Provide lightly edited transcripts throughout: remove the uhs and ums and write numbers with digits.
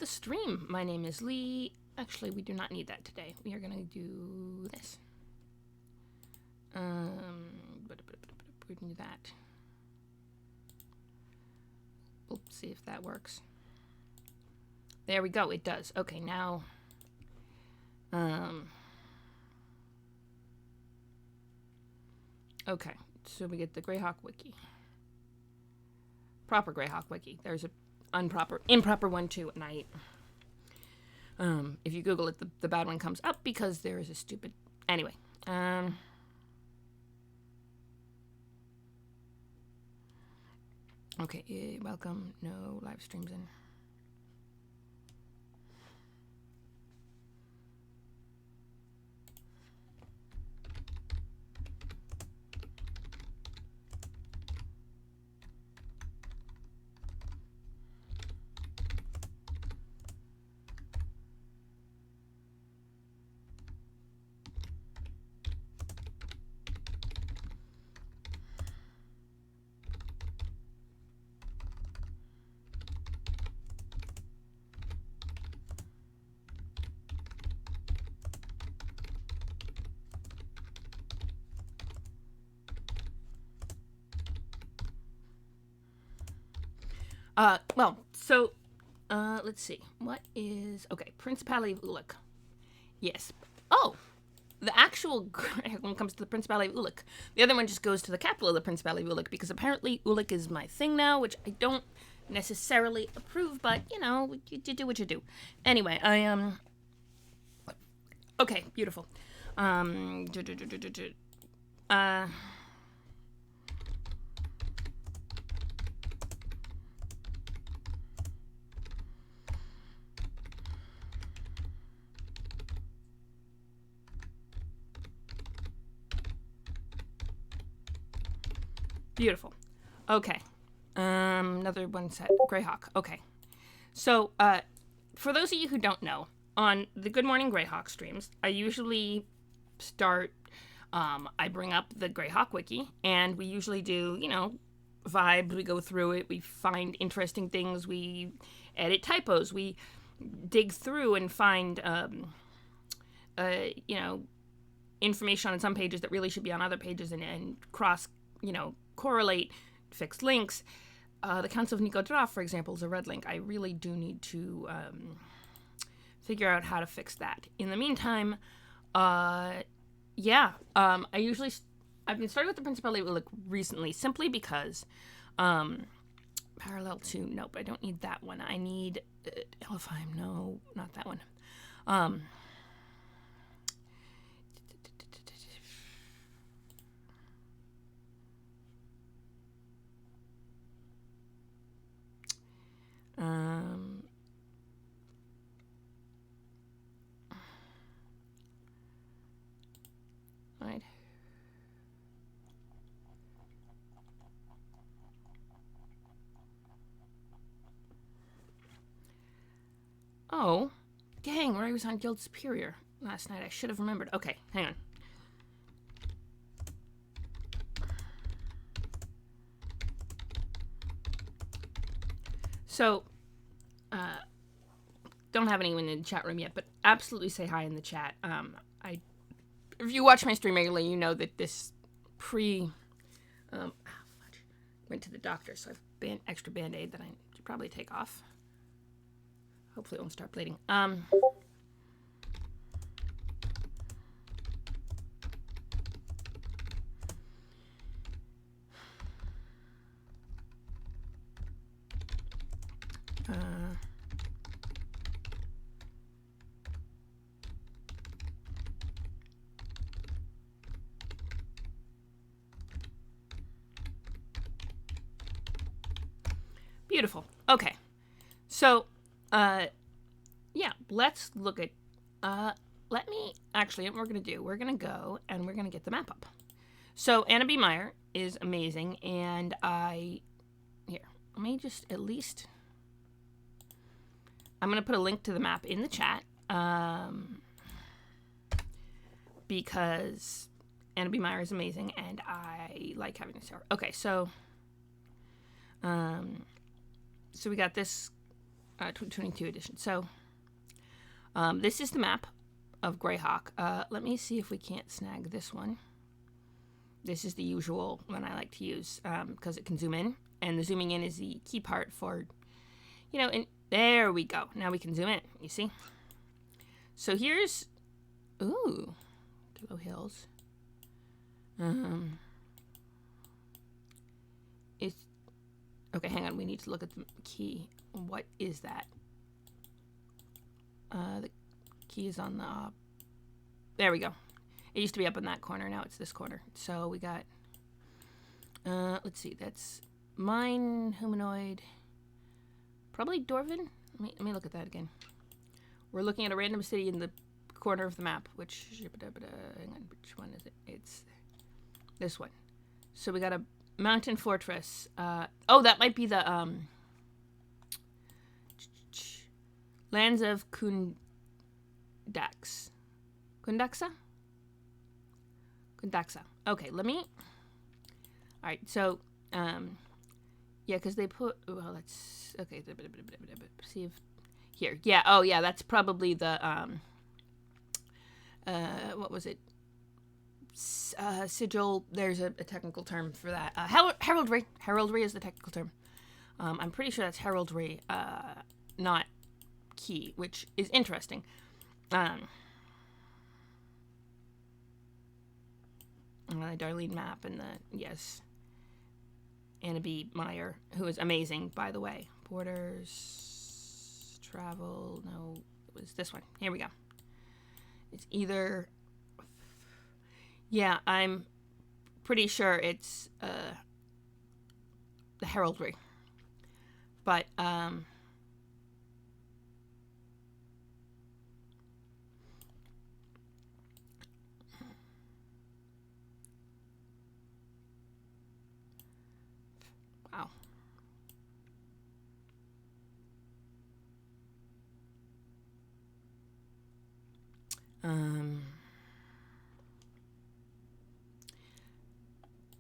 the stream. My name is Lee. Actually, we do not need that today. We are going to do this. We can do that. Let's see if that works. There we go. It does. Okay, now. Okay, so we get the Greyhawk wiki. Proper Greyhawk wiki. There's a improper one too, and if you Google it, the bad one comes up because there is a stupid. Anyway, okay, welcome. No live streams in. Let's see. What is... Okay, Principality of Ulik. Yes. Oh! The actual... When it comes to the Principality of Ulik. The other one just goes to the capital of the Principality of Ulik, because apparently Ulik is my thing now, which I don't necessarily approve, but, you know, you do what you do. Anyway, Okay, beautiful. Beautiful. Okay. Another one set. Greyhawk. Okay. So, for those of you who don't know, on the Good Morning Greyhawk streams, I usually start, I bring up the Greyhawk wiki, and we usually do, you know, vibe, we go through it, we find interesting things, we edit typos, we dig through and find, you know, information on some pages that really should be on other pages, and cross, you know, correlate, fix links. The Council of Nikodra, for example, is a red link. I really do need to figure out how to fix that. In the meantime, I've been starting with the Principality of Ulik recently, simply because parallel to, nope, I don't need that one. I need Elfheim, no, not that one. Right. Oh, dang, where I was on Guild Superior last night. I should have remembered. Okay, hang on. So, don't have anyone in the chat room yet, but absolutely say hi in the chat. If you watch my stream regularly, you know that this went to the doctor, so I've extra Band-Aid that I should probably take off. Hopefully it won't start bleeding. Beautiful. Okay. So, yeah, let's look at, we're going to go and we're going to get the map up. So, Anna B. Meyer is amazing, and let me just at least, I'm going to put a link to the map in the chat, because Anna B. Meyer is amazing, and I like having this. Okay, so we got this 2022 edition. So, this is the map of Greyhawk. Let me see if we can't snag this one. This is the usual one I like to use because it can zoom in, and the zooming in is the key part for, and there we go. Now we can zoom in, you see? So here's, ooh, Kilo Hills. It's, okay, hang on, we need to look at the key. What is that? The key is on the, there we go. It used to be up in that corner, now it's this corner. So we got, let's see, that's mine, humanoid, probably Dorvin? Let me look at that again. We're looking at a random city in the corner of the map, which, hang on, which one is it? It's this one. So we got a mountain fortress. Oh, that might be the, lands of Kundaxa. Kundaxa. Okay, let me, alright, so, yeah, because they put, well, let's, okay, see if, here, yeah, oh, yeah, that's probably the, what was it, sigil, there's a technical term for that, heraldry is the technical term, I'm pretty sure that's heraldry, not key, which is interesting, Darlene Map and the, yes, Anna B. Meyer, who is amazing, by the way. Borders, travel, no, it was this one. Here we go. It's either, yeah, I'm pretty sure it's the heraldry. But, wow.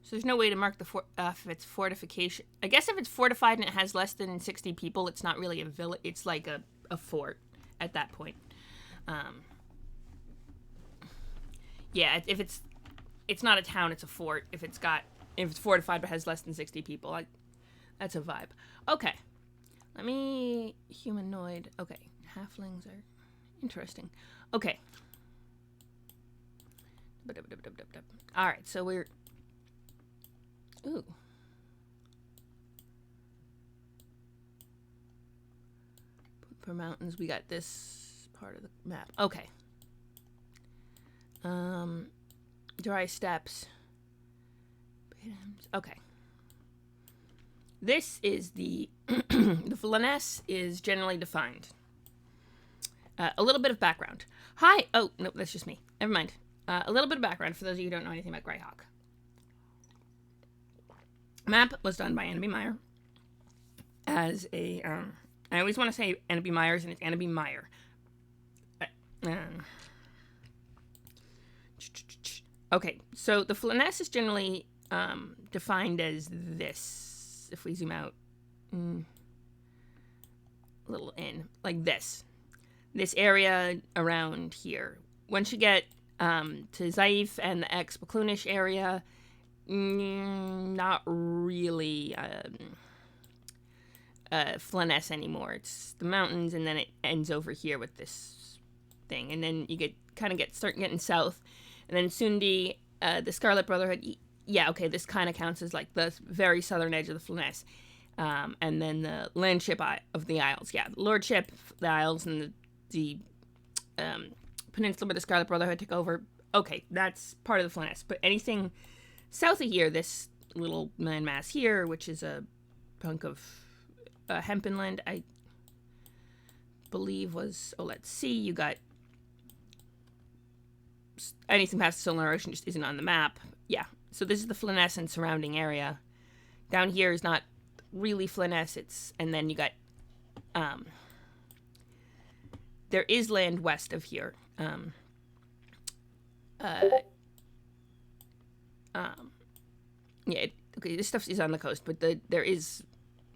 So there's no way to mark the if it's fortification. I guess if it's fortified and it has less than 60 people, it's not really a village. It's like a fort at that point. Yeah, if it's not a town, it's a fort. If it's fortified but has less than 60 people, that's a vibe. Okay, let me humanoid. Okay, halflings are interesting. Okay. All right, so we're, ooh. For mountains, we got this part of the map. Okay. Dry steppes. Okay. This is the the Flaness is generally defined. A little bit of background. Hi. Oh no, that's just me. Never mind. A little bit of background for those of you who don't know anything about Greyhawk. Map was done by Anna B. Meyer as a. I always want to say Anna B. Myers, and it's Anna B. Meyer. Okay, so the Flaness is generally defined as this. If we zoom out, a little in, like this. This area around here. Once you get to Zaif and the ex-Baklunish area, not really Flaness anymore. It's the mountains, and then it ends over here with this thing, and then you start getting south, and then Sundi, the Scarlet Brotherhood. Yeah, okay, this kind of counts as like the very southern edge of the Flaness, and then the landship of the Isles. Yeah, the lordship, the Isles, and the peninsula where the Scarlet Brotherhood took over. Okay, that's part of the Flaness. But anything south of here, this little landmass here, which is a hunk of Hempenland, I believe was, let's see, you got anything past the Solar Ocean just isn't on the map. Yeah, so this is the Flaness and surrounding area. Down here is not really Flaness, and then you got, there is land west of here. Yeah, okay, this stuff is on the coast, but there is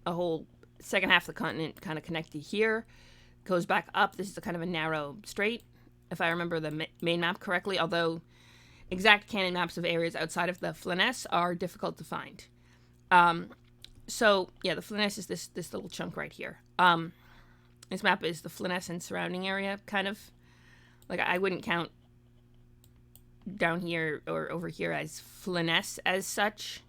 a whole second half of the continent kind of connected here, goes back up. This is a kind of a narrow strait, if I remember the main map correctly, although exact canon maps of areas outside of the Flyness are difficult to find. So, yeah, the Flyness is this little chunk right here. This map is the Flyness and surrounding area, kind of. Like, I wouldn't count down here or over here as Flyness as such.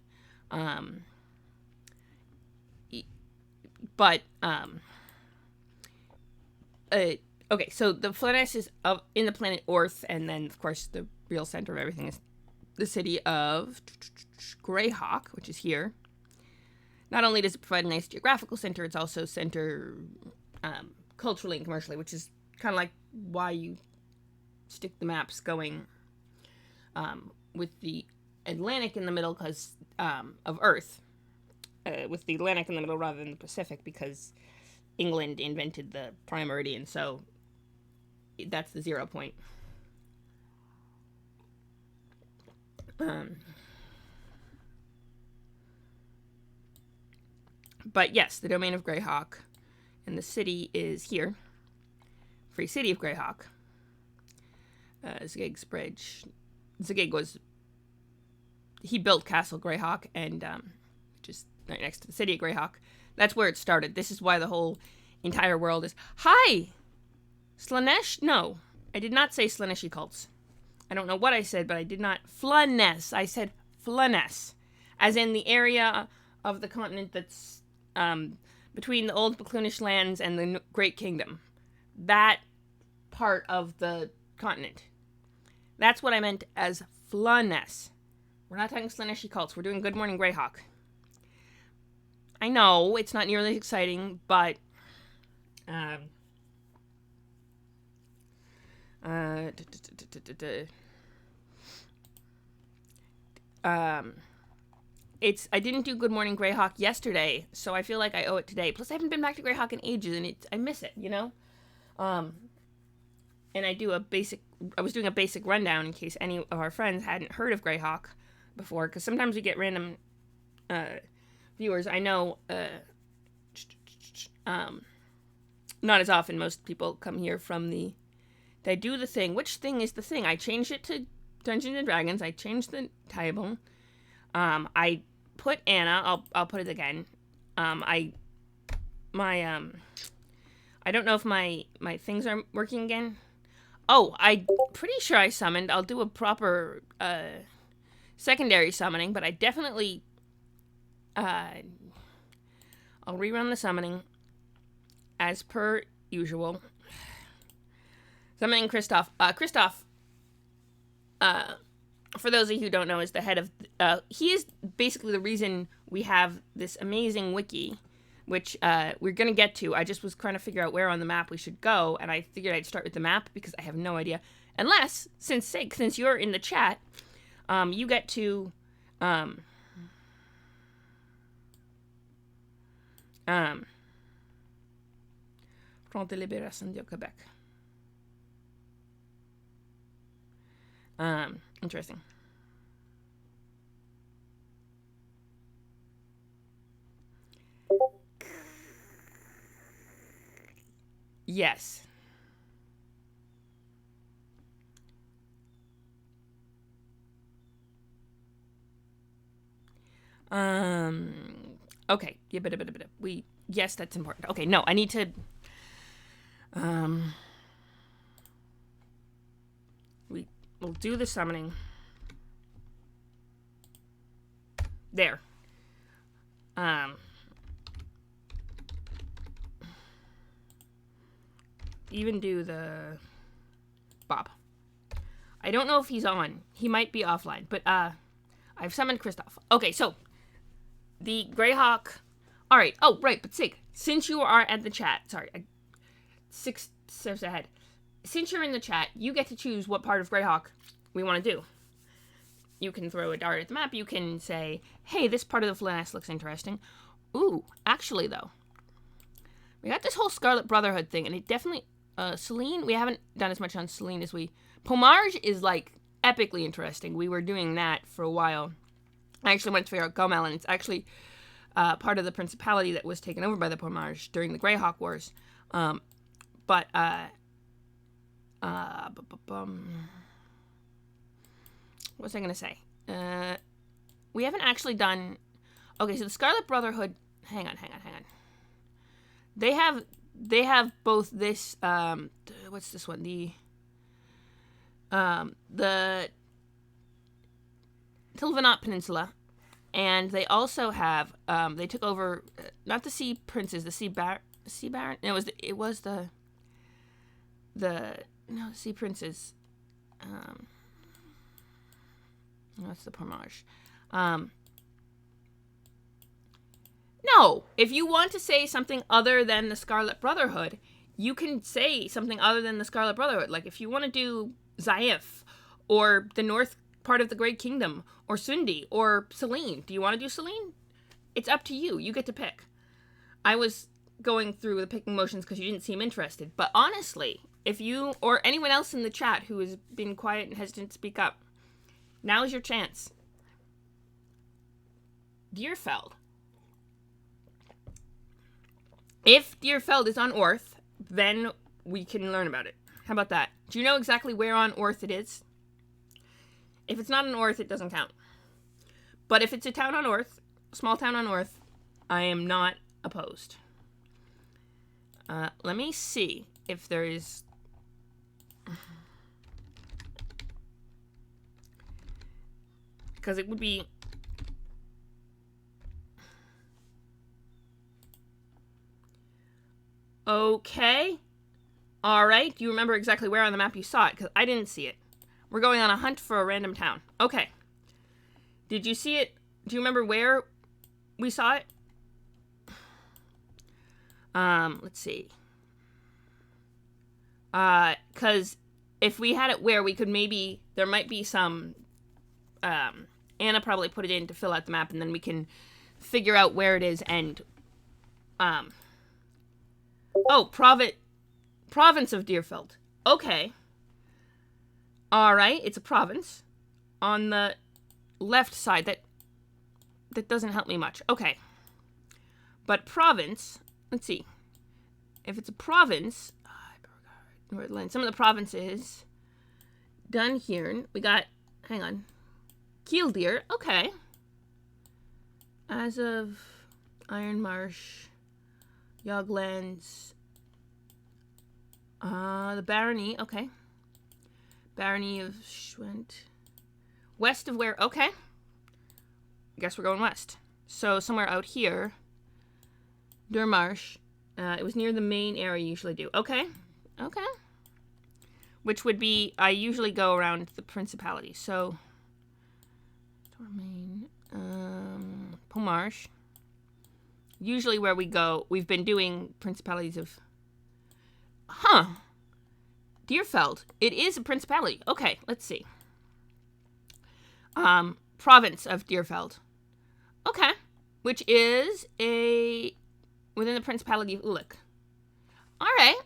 Okay, so the Flyness is in the planet Orth, and then, of course, the real center of everything is the city of Greyhawk, which is here. Not only does it provide a nice geographical center, it's also center culturally and commercially, which is kind of like why you stick the maps going with the Atlantic in the middle because of Earth, with the Atlantic in the middle rather than the Pacific, because England invented the prime meridian, so that's the 0 point. But yes, the domain of Greyhawk, and the city is here. Free City of Greyhawk. Zgig's bridge. Zgig he built Castle Greyhawk, and just right next to the city of Greyhawk. That's where it started. This is why the whole entire world is... Hi! Slaanesh? No. I did not say Slaaneshi cults. I don't know what I said, but I did not... Flyness. I said Flyness. As in the area of the continent that's between the old Baclunish lands and the Great Kingdom. That part of the continent. That's what I meant as Flyness. We're not talking Slaaneshi cults. We're doing Good Morning Greyhawk. I know, it's not nearly as exciting, but... I didn't do Good Morning Greyhawk yesterday, so I feel like I owe it today. Plus, I haven't been back to Greyhawk in ages, and I miss it, you know? And I was doing a basic rundown in case any of our friends hadn't heard of Greyhawk before, because sometimes we get random viewers. I know, not as often. Most people come here from they do the thing. Which thing is the thing? I changed it to Dungeons and Dragons. I changed the table. I put Anna. I'll put it again. I don't know if my things are working again. Oh, I'm pretty sure I summoned. I'll do a proper secondary summoning, but I definitely I'll rerun the summoning as per usual. Summoning Kristoff. Kristoff, for those of you who don't know, is the head of... he is basically the reason we have this amazing wiki, which we're going to get to. I just was trying to figure out where on the map we should go, and I figured I'd start with the map because I have no idea. Unless, since you're in the chat, you get to... Front de Libération du Québec. Interesting. Yes. Okay. Yeah, yes, that's important. Okay, no, I need to, we'll do the summoning. There. Even do the Bob. I don't know if he's on. He might be offline, but I've summoned Kristoff. Okay, so the Greyhawk. All right. Oh, right. But Sig, since you are at the chat, sorry, 6 steps ahead. Since you're in the chat, you get to choose what part of Greyhawk we want to do. You can throw a dart at the map. You can say, "Hey, this part of the Flyness looks interesting." Ooh, actually though, we got this whole Scarlet Brotherhood thing, and it definitely. Celine, we haven't done as much on Celine as we... Pommage is, like, epically interesting. We were doing that for a while. I actually went to figure out Gomel, and it's actually part of the principality that was taken over by the Pomage during the Greyhawk Wars. What was I going to say? We haven't actually done... Okay, so the Scarlet Brotherhood... Hang on. They have both this... what's this one? The Tilvanot Peninsula. And they also have... they took over... not the Sea Princes, the Sea Baron... No, it was the Sea Princes. No, it's the Pomage. No, if you want to say something other than the Scarlet Brotherhood, you can say something other than the Scarlet Brotherhood. Like, if you want to do Zaif, or the north part of the Great Kingdom, or Sundi, or Selene. Do you want to do Selene? It's up to you. You get to pick. I was going through the picking motions because you didn't seem interested. But honestly, if you, or anyone else in the chat who has been quiet and hesitant to speak up, now's your chance. Deerfeld. If Deerfeld is on Orth, then we can learn about it. How about that? Do you know exactly where on Orth it is? If it's not on Orth, it doesn't count. But if it's a town on Orth, small town on Orth, I am not opposed. Let me see if there is... Because it would be... Okay. All right. Do you remember exactly where on the map you saw it? Because I didn't see it. We're going on a hunt for a random town. Okay. Did you see it? Do you remember where we saw it? Let's see. Because if we had it where we could maybe... There might be some... Anna probably put it in to fill out the map, and then we can figure out where it is and... Oh, province of Deerfeld. Okay. Alright, it's a province. On the left side, that doesn't help me much. Okay. But province, let's see. If it's a province, some of the provinces, Dunhirn, we got, hang on, Kieldeer, okay. As of Ironmarsh, Yoglands, the Barony, okay. Barony of Schwent. West of where, okay. I guess we're going west. So somewhere out here, Durmarsh, it was near the main area you usually do. Okay, okay. Which would be, I usually go around the principality, so, Dormain, Pomarsh. Usually where we go, we've been doing principalities of... Deerfeld. It is a principality. Okay, let's see. Province of Deerfeld. Okay. Which is within the Principality of Ulick. Alright.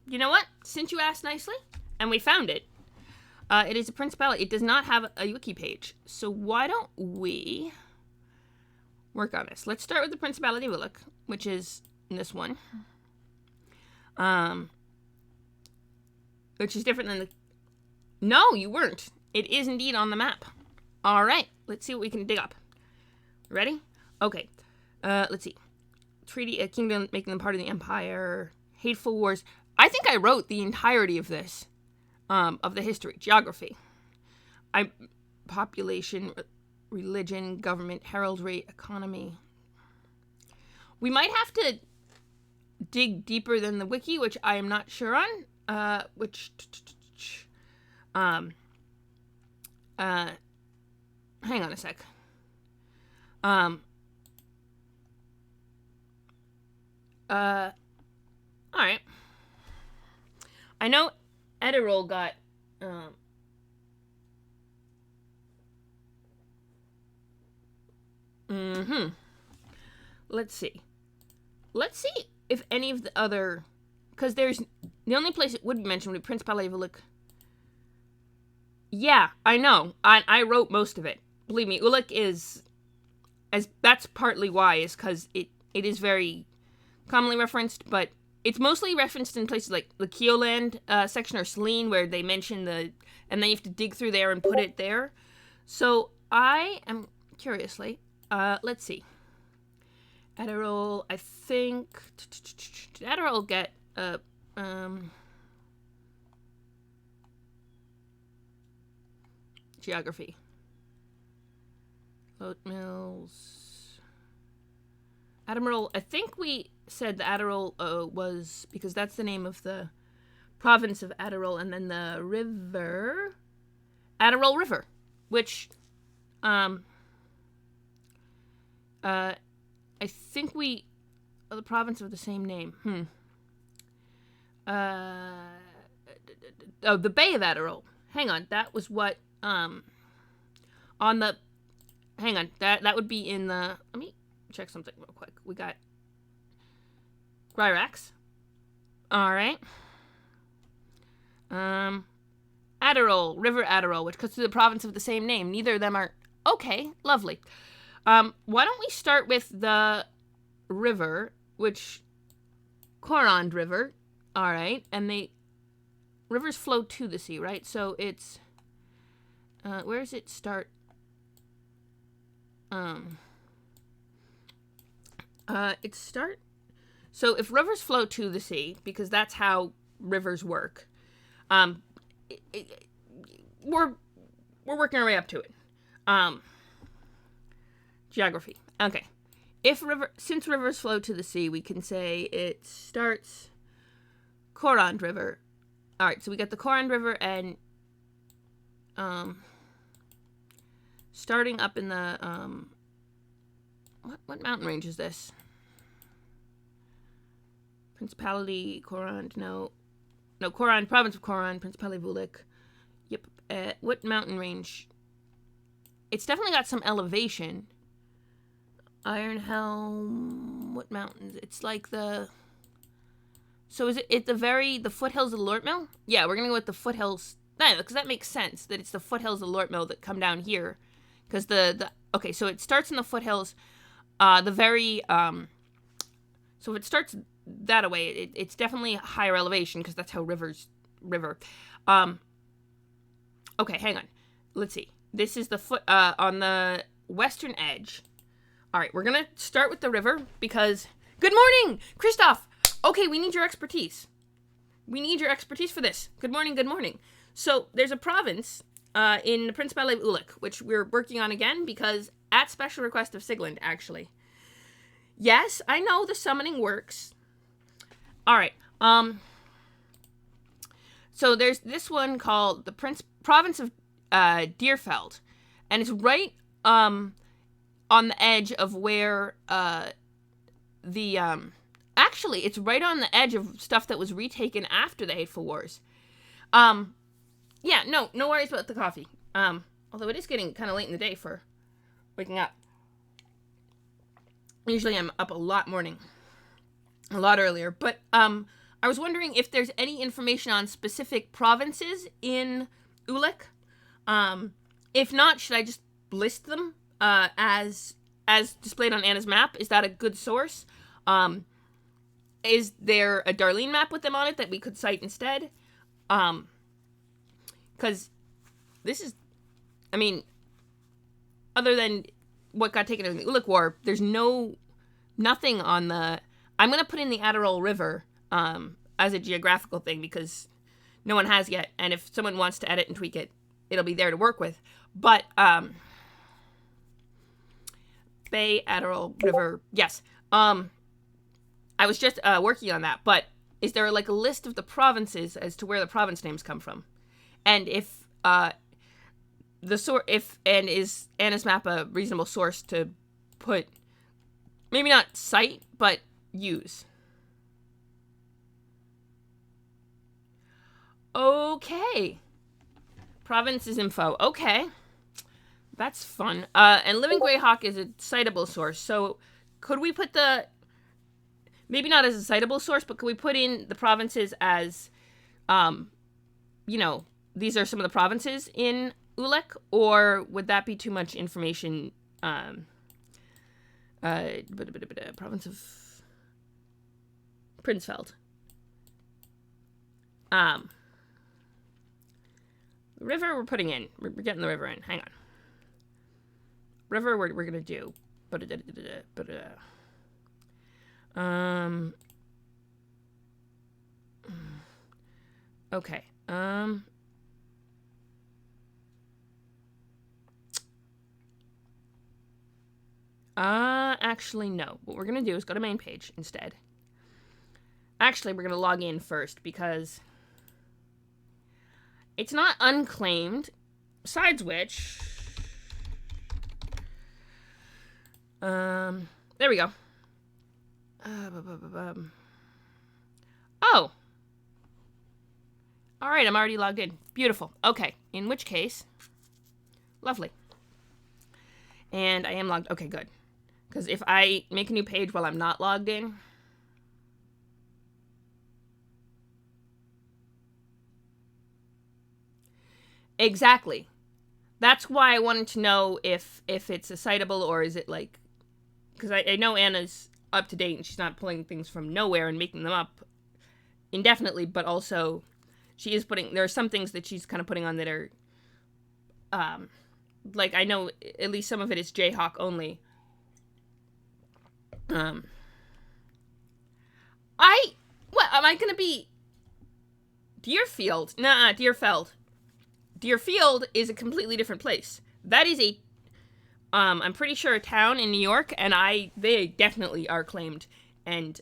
You know what? Since you asked nicely, and we found it, it is a principality. It does not have a wiki page. So why don't we... work on this. Let's start with the Principality of Ulick, which is this one. Which is different than the... No, you weren't. It is indeed on the map. Alright, let's see what we can dig up. Ready? Okay. Let's see. Treaty, a kingdom making them part of the empire. Hateful wars. I think I wrote the entirety of this. Of the history. Geography. Population... religion, government, heraldry, economy. We might have to dig deeper than the wiki, which I am not sure on. Hang on a sec. Alright. I know Edirol got, Let's see. Let's see if any of the other... Because there's... The only place it would be mentioned would be Principality of Ulick. Yeah, I know. I wrote most of it. Believe me, Ulick is as that's partly why, is because it is very commonly referenced, but it's mostly referenced in places like the Keoland section or Selene, where they mention and then you have to dig through there and put it there. So I am curiously, let's see. Adderall, I think, did Adderall get geography? Oat mills. Adderall, I think we said the Adderall was, because that's the name of the province of Adderall, and then the river, Adderall River, which, I think the province of the same name. The Bay of Adderall. Hang on, that was what, hang on, that would be in the, let me check something real quick. We got Greyhawk. Alright. Adderall, River Adderall, which goes through the province of the same name. Neither of them are, okay, lovely. Why don't we start with the river, which, Corand River, alright, and rivers flow to the sea, right? So it's, where does it start? So if rivers flow to the sea, because that's how rivers work, we're working our way up to it. Geography. Okay. Since rivers flow to the sea, we can say it starts Corand River. All right, so we got the Corand River and starting up in the what mountain range is this? Principality Corand, no, Corand, province of Corand, Principality of Ulick. Yep. What mountain range? It's definitely got some elevation. Iron Helm. What mountains? It's like the. So is it the foothills of the Lort Mill? Yeah, we're gonna go with the foothills. No, because that makes sense that it's the foothills of the Lort Mill that come down here, because okay, so it starts in the foothills, so if it starts that way, it's definitely higher elevation because that's how river. Okay, hang on. Let's see. This is the on the western edge. All right, we're gonna start with the river because. Good morning, Christoph. Okay, we need your expertise. We need your expertise for this. Good morning, good morning. So there's a province in the Principality of Ulick, which we're working on again because at special request of Sigland, actually. Yes, I know the summoning works. All right. So there's this one called the Province of Deerfeld, and it's right on the edge of where actually it's right on the edge of stuff that was retaken after the Hateful Wars. Yeah, no worries about the coffee. Although it is getting kind of late in the day for waking up. Usually I'm up a lot earlier, but I was wondering if there's any information on specific provinces in Ulick. If not, should I just list them as displayed on Anna's map? Is that a good source? Is there a Darlene map with them on it that we could cite instead? Because this is, I mean, other than what got taken in the Ulick War, there's nothing on the. I'm gonna put in the Adderall River as a geographical thing because no one has yet, and if someone wants to edit and tweak it, it'll be there to work with. But Bay, Adderall River, yes. I was just working on that, but is there like a list of the provinces as to where the province names come from, and if is Anna's map a reasonable source to put, maybe not cite, but use? Okay. Provinces info. Okay. That's fun. And Living Greyhawk is a citable source. So could we put maybe not as a citable source, but could we put in the provinces as, these are some of the provinces in Ulick? Or would that be too much information Province of Prinsfeld. River we're putting in. We're getting the river in. Hang on. River we're gonna do. Okay. Actually, no. What we're gonna do is go to main page instead. Actually, we're gonna log in first because it's not unclaimed. Besides which, there we go. Oh. All right, I'm already logged in. Beautiful. Okay, in which case, lovely. And I am logged. Okay, good. Because if I make a new page while I'm not logged in, exactly. That's why I wanted to know if it's a citable or is it like, because I know Anna's up to date and she's not pulling things from nowhere and making them up indefinitely, but also she is there are some things that she's kind of putting on that are, like I know at least some of it is Jayhawk only. What am I gonna be? Deerfield? Nah, Deerfeld. Deerfield is a completely different place. That is a, I'm pretty sure a town in New York, and they definitely are claimed and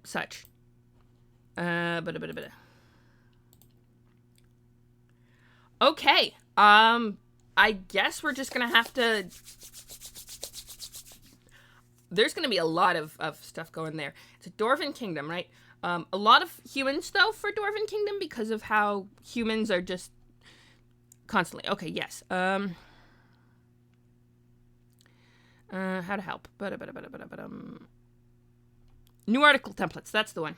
such. Okay. I guess we're just gonna have to. There's gonna be a lot of stuff going there. It's a Dwarven Kingdom, right? A lot of humans, though, for Dwarven Kingdom because of how humans are just constantly. Okay, yes. How to help. New article templates. That's the one.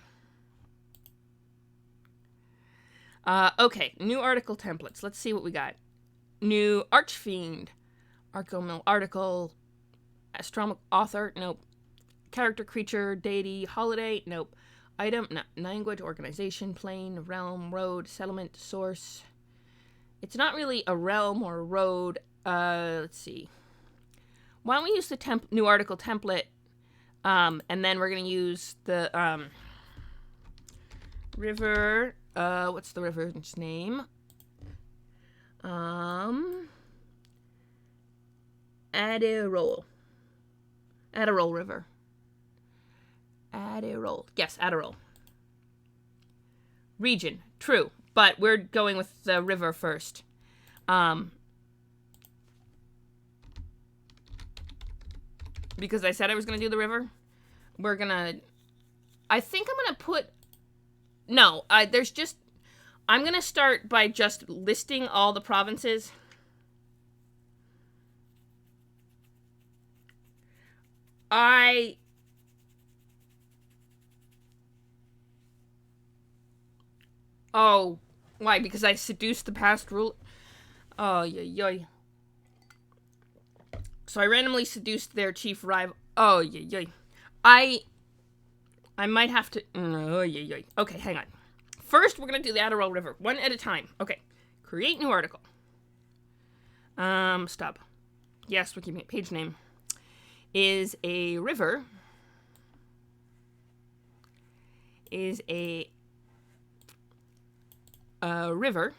Okay, new article templates. Let's see what we got. New Archfiend. Archomil article. Astronomical author. Nope. Character, creature, deity, holiday. Nope. Item, no. Language, organization, plane, realm, road, settlement, source. It's not really a realm or a road. Let's see. Why don't we use the new article template, and then we're going to use the river. What's the river's name? Adderall River. Adderall. Yes, Adderall. Region. True. But we're going with the river first. Because I said I was going to do the river. We're going to... I think I'm going to put... No, I'm going to start by just listing all the provinces. Oh, why? Because I seduced the past ruler? Oh, yoy. So I randomly seduced their chief rival. Oh, yoy. I might have to... Oh, yoy. Okay, hang on. First, we're going to do the Adderall River. One at a time. Okay. Create new article. Stop. Yes, we're keeping it. Page name. Is a river. Is a river.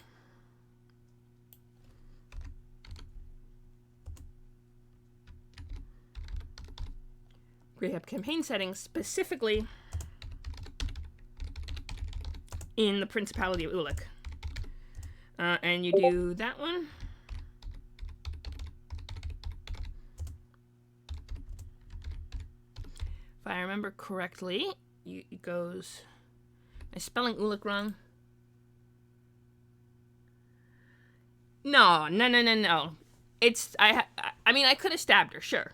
Greyhawk campaign settings, specifically in the Principality of Ulick. And you do that one. If I remember correctly, it goes... Am I spelling Ulick wrong? No. It's... I mean, I could have stabbed her, sure.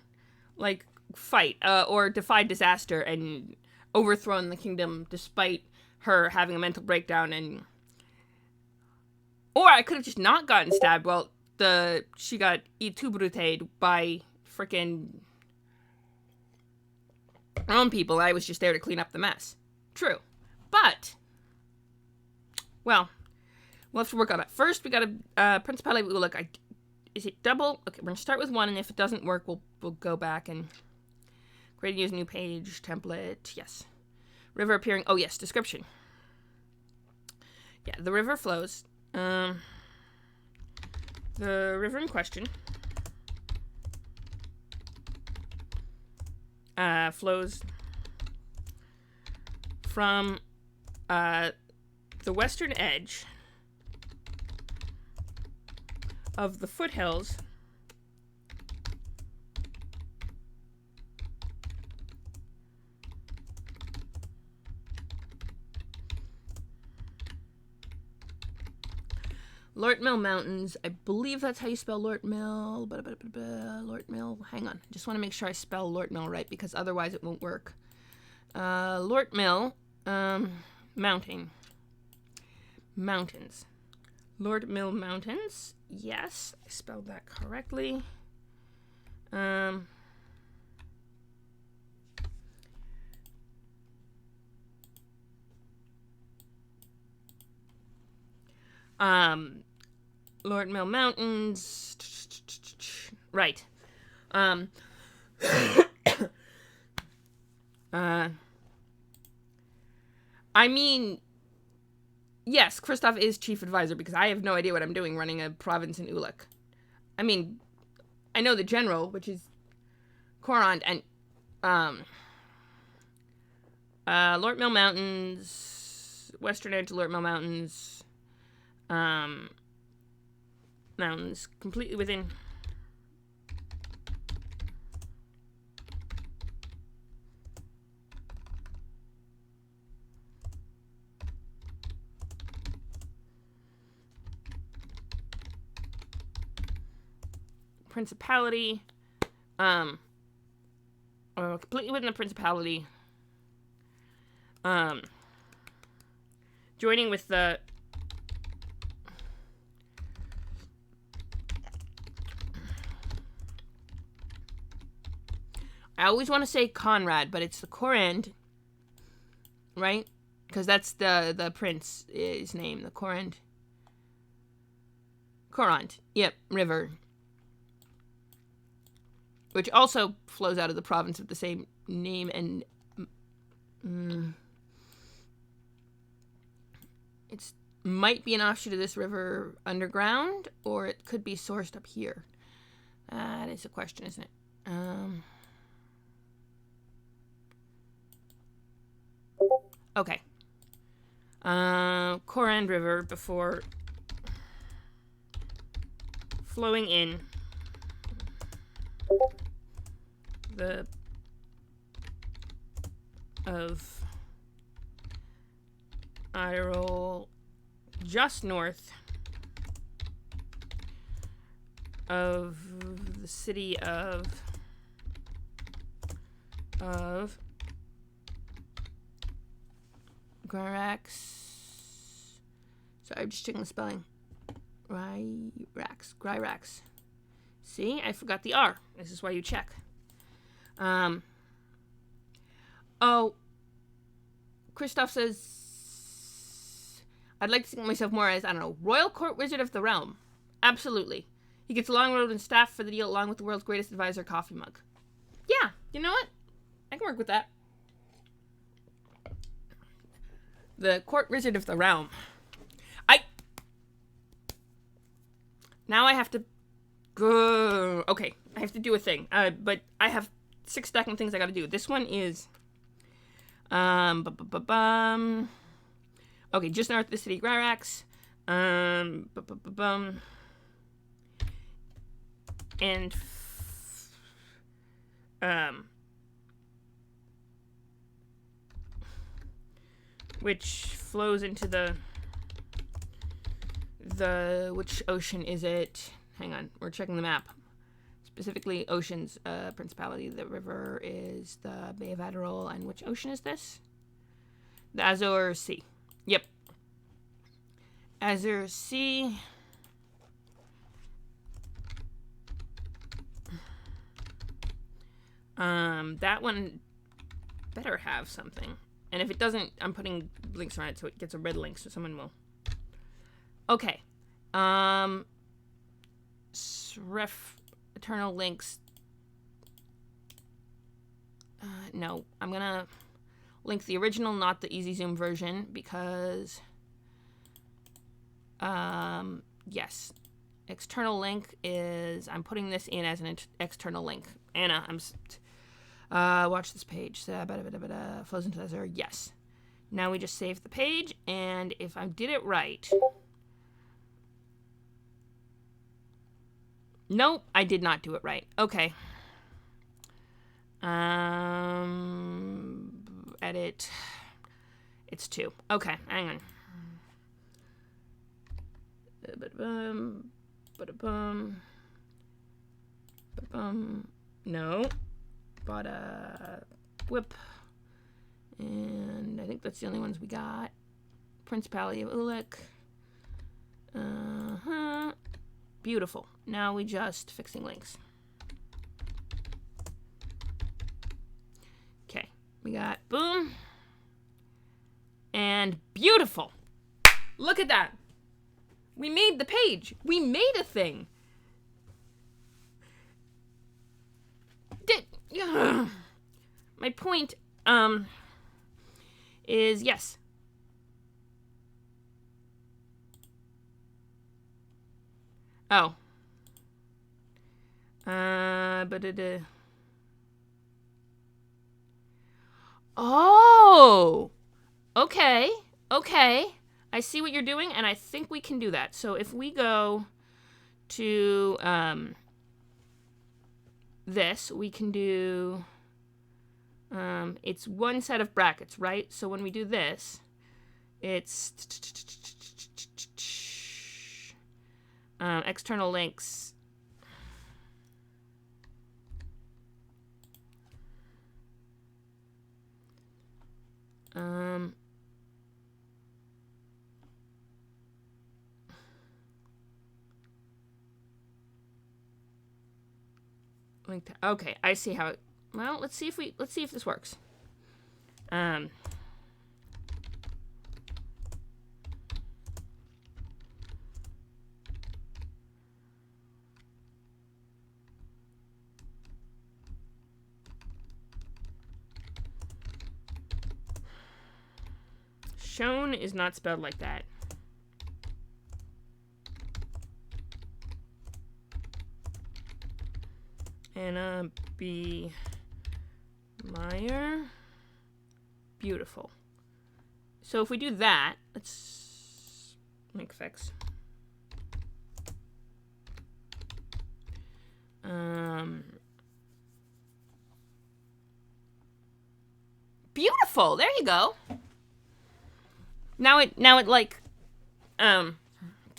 Like, fight, or defied disaster and overthrown the kingdom despite her having a mental breakdown and... Or I could have just not gotten stabbed. Well, she got itubrutade by freaking own people. I was just there to clean up the mess. True. But, well, we'll have to work on it. First, we got a Principality. Look, is it double? Okay, we're going to start with 1, and if it doesn't work, we'll go back and create and use a new page, template. Yes. River appearing. Oh, yes, description. Yeah, the river flows. The river in question flows from the western edge of the foothills Lort Mill Mountains. I believe that's how you spell Lort Mill. Lort Mill. Hang on. Just want to make sure I spell Lort Mill right, because otherwise it won't work. Lort Mill. Mountains. Lort Mill Mountains. Yes, I spelled that correctly. Lort Mill Mountains. Right. I mean, yes, Kristoff is chief advisor, because I have no idea what I'm doing running a province in Uluk. I mean, I know the general, which is Korond, and Lort Mill Mountains, western edge of Lort Mill Mountains, mountains completely within Principality, completely within the Principality, joining with the I always want to say Conrad, but it's the Korand, right? Because that's the prince's name, the Korand. Korand, yep, river. Which also flows out of the province of the same name, and it might be an offshoot of this river underground, or it could be sourced up here. That is a question, isn't it? Okay. Korand River before flowing in the of Irol, just north of the city of Greyrax. Sorry, I'm just checking the spelling. Greyrax. See, I forgot the R. This is why you check. Oh, Kristoff says, I'd like to think of myself more as, I don't know, Royal Court Wizard of the Realm. Absolutely. He gets a long road and staff for the deal, along with the world's greatest advisor coffee mug. Yeah, you know what? I can work with that. The Court Wizard of the Realm. Now I have to go. Okay, I have to do a thing. But I have 6 stacking things I gotta do. This one is okay, just north of the city of Greyrax. And which flows into the which ocean is it? Hang on, we're checking the map. Specifically, oceans, Principality. The river is the Bay of Adderall, and which ocean is this? The Azure Sea. Yep. Azure Sea. That one better have something. And if it doesn't, I'm putting links on it so it gets a red link so someone will. Okay. Eternal links. No, I'm gonna link the original, not the easy zoom version, because yes, external link is, I'm putting this in as an external link. Anna, watch this page. Flows into Azure. Yes. Now we just save the page, and if I did it right. Nope, I did not do it right. Okay. Edit. It's 2. Okay, hang on. No. Bought a whip. And I think that's the only ones we got. Principality of Ulek. Beautiful. Now we just fixing links. Okay. We got boom. And beautiful. Look at that. We made the page. We made a thing. My point, is yes. Oh. Oh. Okay. Okay. I see what you're doing, and I think we can do that. So if we go to, this, we can do, it's one set of brackets, right? So when we do this, it's external links. Link to, okay, I see how it. Well, let's see if this works. Shown is not spelled like that. Anna B. Meyer. Beautiful. So if we do that, let's make fix. Beautiful. There you go. Now it like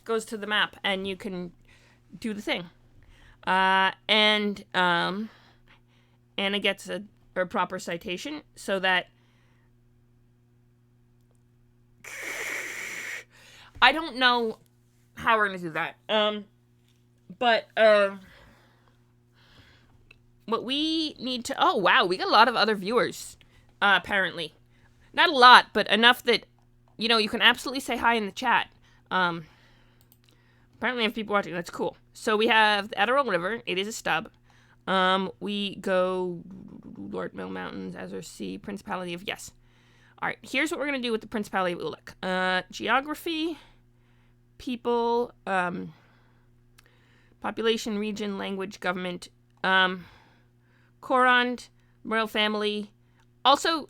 goes to the map and you can do the thing. And Anna gets a proper citation so that I don't know how we're gonna do that. But what we need to, oh wow, we got a lot of other viewers, apparently. Not a lot, but enough that, you know, you can absolutely say hi in the chat. Apparently I have people watching, that's cool. So we have the Adderall River, it is a stub. We go Lord Mill Mountains, Azure Sea, Principality of, yes. Alright, here's what we're gonna do with the Principality of Ulek. Geography, people, population, region, language, government, Korond, royal family, also,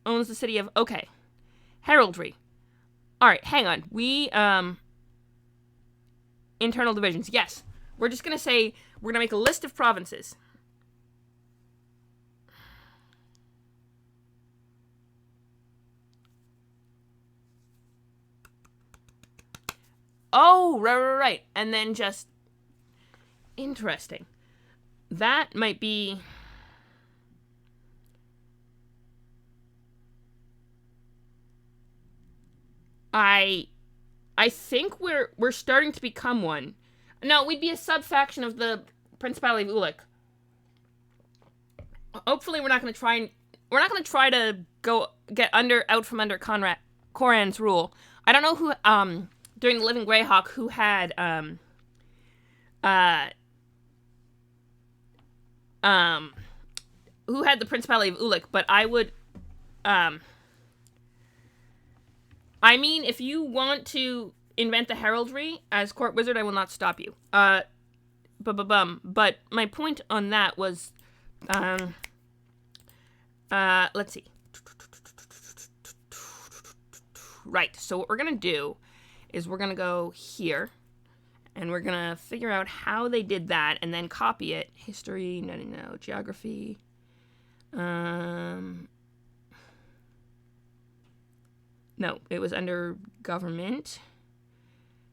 owns the city of, okay, heraldry. Alright, hang on, we, internal divisions, yes. We're just gonna say, we're gonna make a list of provinces. Oh, right. And then just, interesting. That might be, I think we're starting to become one. No, we'd be a sub-faction of the Principality of Ulek. hopefully we're not gonna try to go get out from under Coran's rule. I don't know who during the Living Greyhawk who had who had the Principality of Ulick, but I would I mean, if you want to invent the heraldry as court wizard, I will not stop you. But my point on that was, let's see. Right, so what we're gonna do is we're gonna go here, and we're gonna figure out how they did that, and then copy it. History, no, geography. No, it was under government.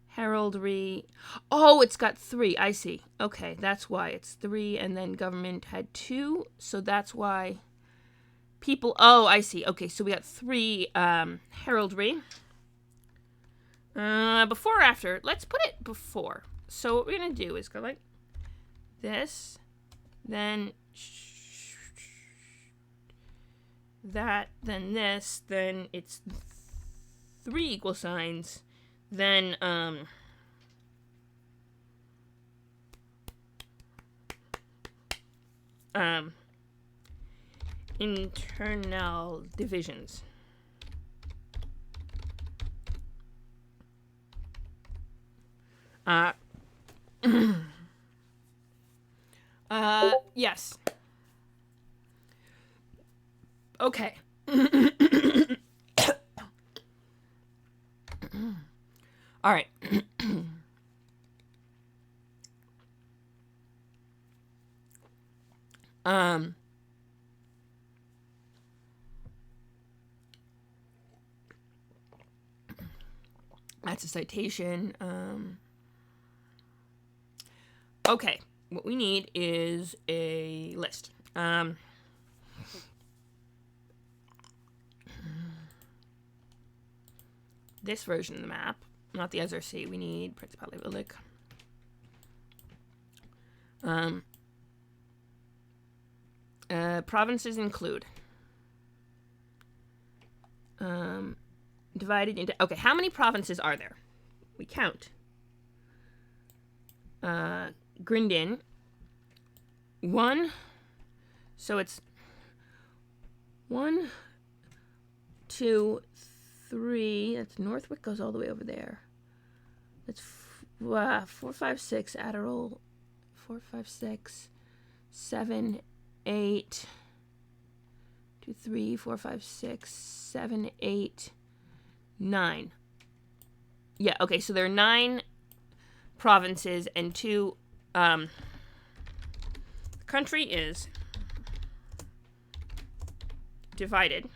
Heraldry. Oh, it's got 3. I see. Okay, that's why it's 3, and then government had 2, so that's why people... Oh, I see. Okay, so we got 3 heraldry. Before or after? Let's put it before. So what we're going to do is go like this, then that, then this, then it's 3 equal signs, then internal divisions. Yes. Okay. All right. That's a citation. Okay, what we need is a list. This version of the map, not the SRC. We need Principality of Ulick. Provinces include. Divided into... Okay, how many provinces are there? We count. Grindin. 1. So it's 1, 2, 3. That's Northwick goes all the way over there. That's 4, 5, 6. Adderall. 4, 5, 6, 7, 8. 2, 3, 4, 5, 6, 7, 8, 9. Yeah, okay, so there are 9 provinces and 2. The country is divided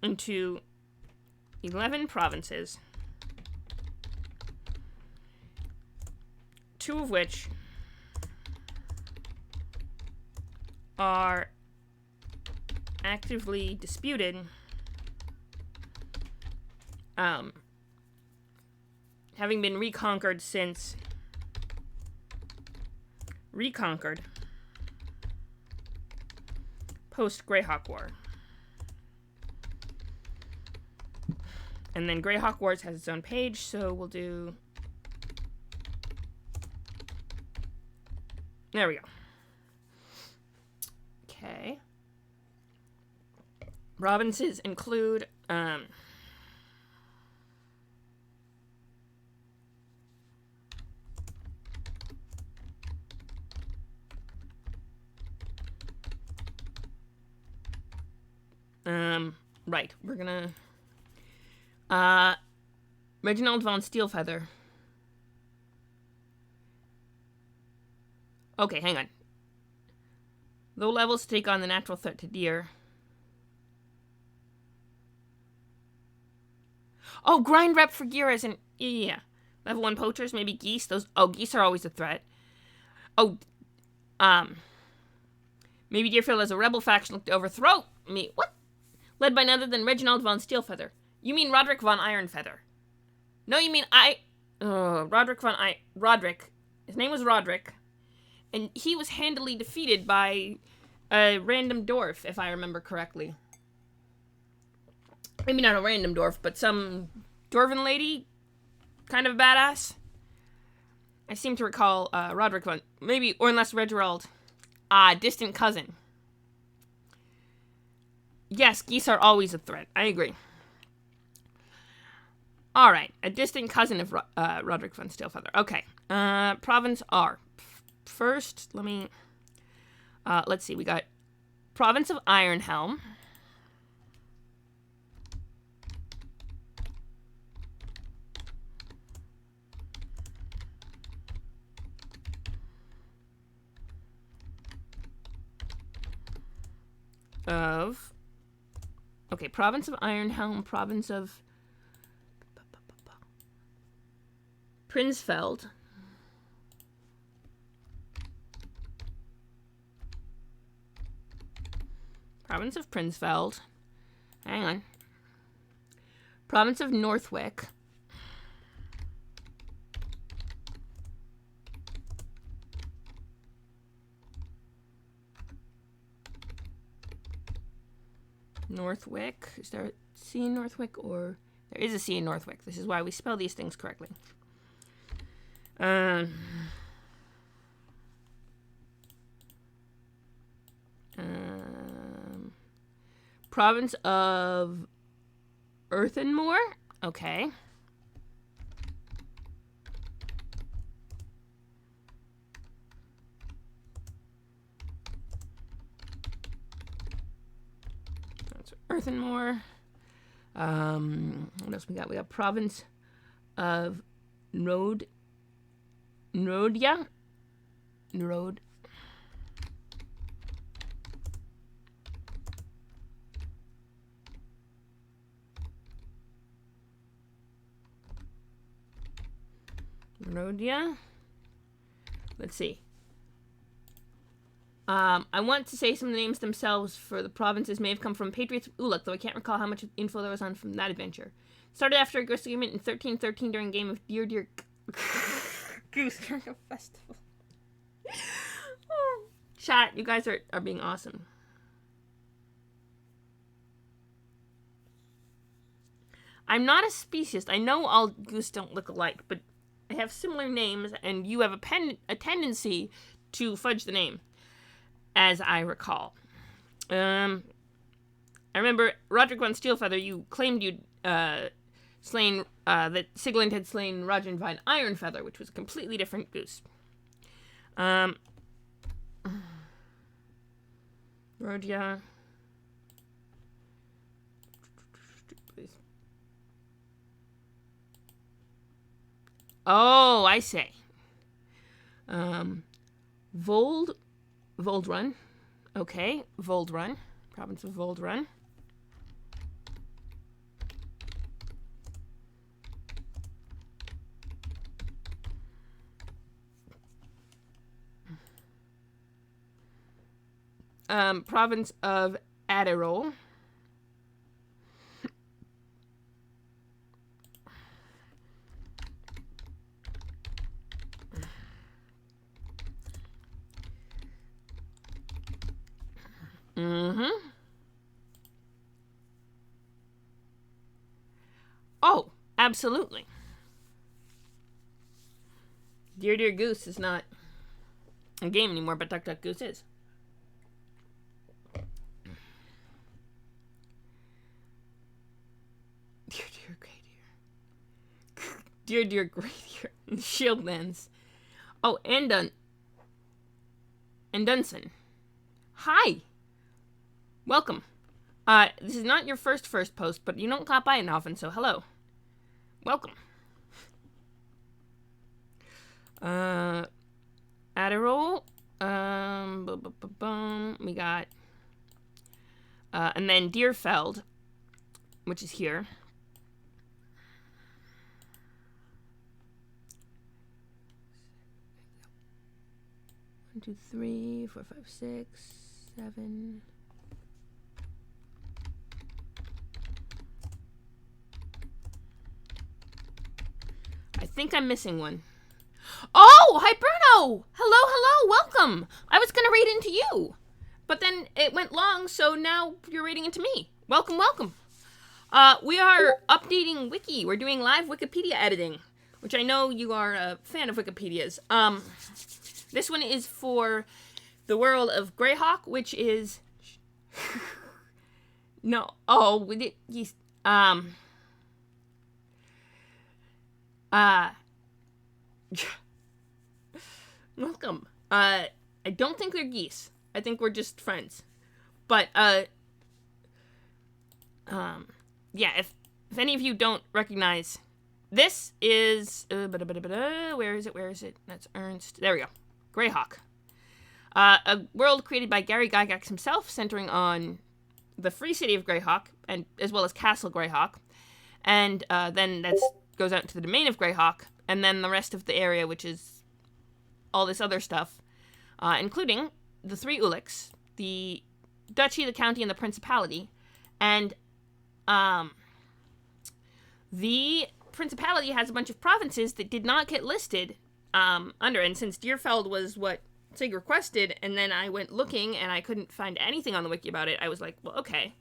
into 11 provinces, 2 of which are actively disputed, having been reconquered since post-Greyhawk War. And then Greyhawk Wars has its own page, so we'll do... There we go. Okay. Provinces include... right, we're gonna... Reginald von Steelfeather. Okay, hang on. Low levels take on the natural threat to deer. Oh, grind rep for gear as an... Yeah. Level 1 poachers, maybe geese. Those... Oh, geese are always a threat. Oh, maybe Deerfield as a rebel faction looked to overthrow me. What? Led by none other than Reginald von Steelfeather. You mean Roderick von Ironfeather. No, you mean Roderick. His name was Roderick, and he was handily defeated by a random dwarf, if I remember correctly. Maybe not a random dwarf, but some dwarven lady, kind of badass. I seem to recall Roderick one, maybe, or unless Reginald, distant cousin. Yes, geese are always a threat. I agree. All right, a distant cousin of Roderick von Steelfeather. Okay, province R. First, let's see. We got province of Ironhelm. Province of Ironhelm, province of Prinsfeld. Province of Prinsfeld. Hang on. Province of Northwick. Northwick. Is there a C in Northwick, or there is a C in Northwick? This is why we spell these things correctly. Province of Earthenmoor. Okay. Earthenmoor. What else we got? We got province of Rodia. Road. Rodia. Let's see. I want to say some of the names themselves for the provinces may have come from Patriots of Uluk, though I can't recall how much info there was on from that adventure. Started after a agreement in 1313 during a game of Dear Goose during a festival. Chat, you guys are being awesome. I'm not a speciesist. I know all goose don't look alike, but they have similar names, and you have a tendency to fudge the name, as I recall. I remember Roderick von Steelfeather, you claimed you'd slain, that Sigland had slain Roger and Vine Ironfeather, which was a completely different goose. Rodia. Oh, I say. Voldrun. Okay, Voldrun. Province of Voldrun. Province of Adderall. Oh, absolutely. Dear Goose is not a game anymore, but Duck Duck Goose is. Dear Grey Deer. Shieldlands. Oh, and Dunson. Hi. Welcome. This is not your first post, but you don't clap by it often, so hello. Welcome. Adderall. We got, and then Deerfeld, which is here. 1, 2, 3, 4, 5, 6, 7. I think I'm missing one. Oh, hi, Bruno! Hello, welcome! I was gonna read into you, but then it went long, so now you're reading into me. Welcome. We are updating Wiki. We're doing live Wikipedia editing, which I know you are a fan of Wikipedia's. This one is for the world of Greyhawk, which is... no, oh, welcome. I don't think they're geese. I think we're just friends. But, yeah, if any of you don't recognize, this is, where is it? That's Ernst. There we go. Greyhawk. A world created by Gary Gygax himself, centering on the free city of Greyhawk, and as well as Castle Greyhawk. And, then that goes out into the domain of Greyhawk, and then the rest of the area, which is all this other stuff, including the 3 Uliks, the duchy, the county, and the principality. And the principality has a bunch of provinces that did not get listed under. And since Deerfeld was what Sig requested, and then I went looking and I couldn't find anything on the wiki about it, I was like, well, okay,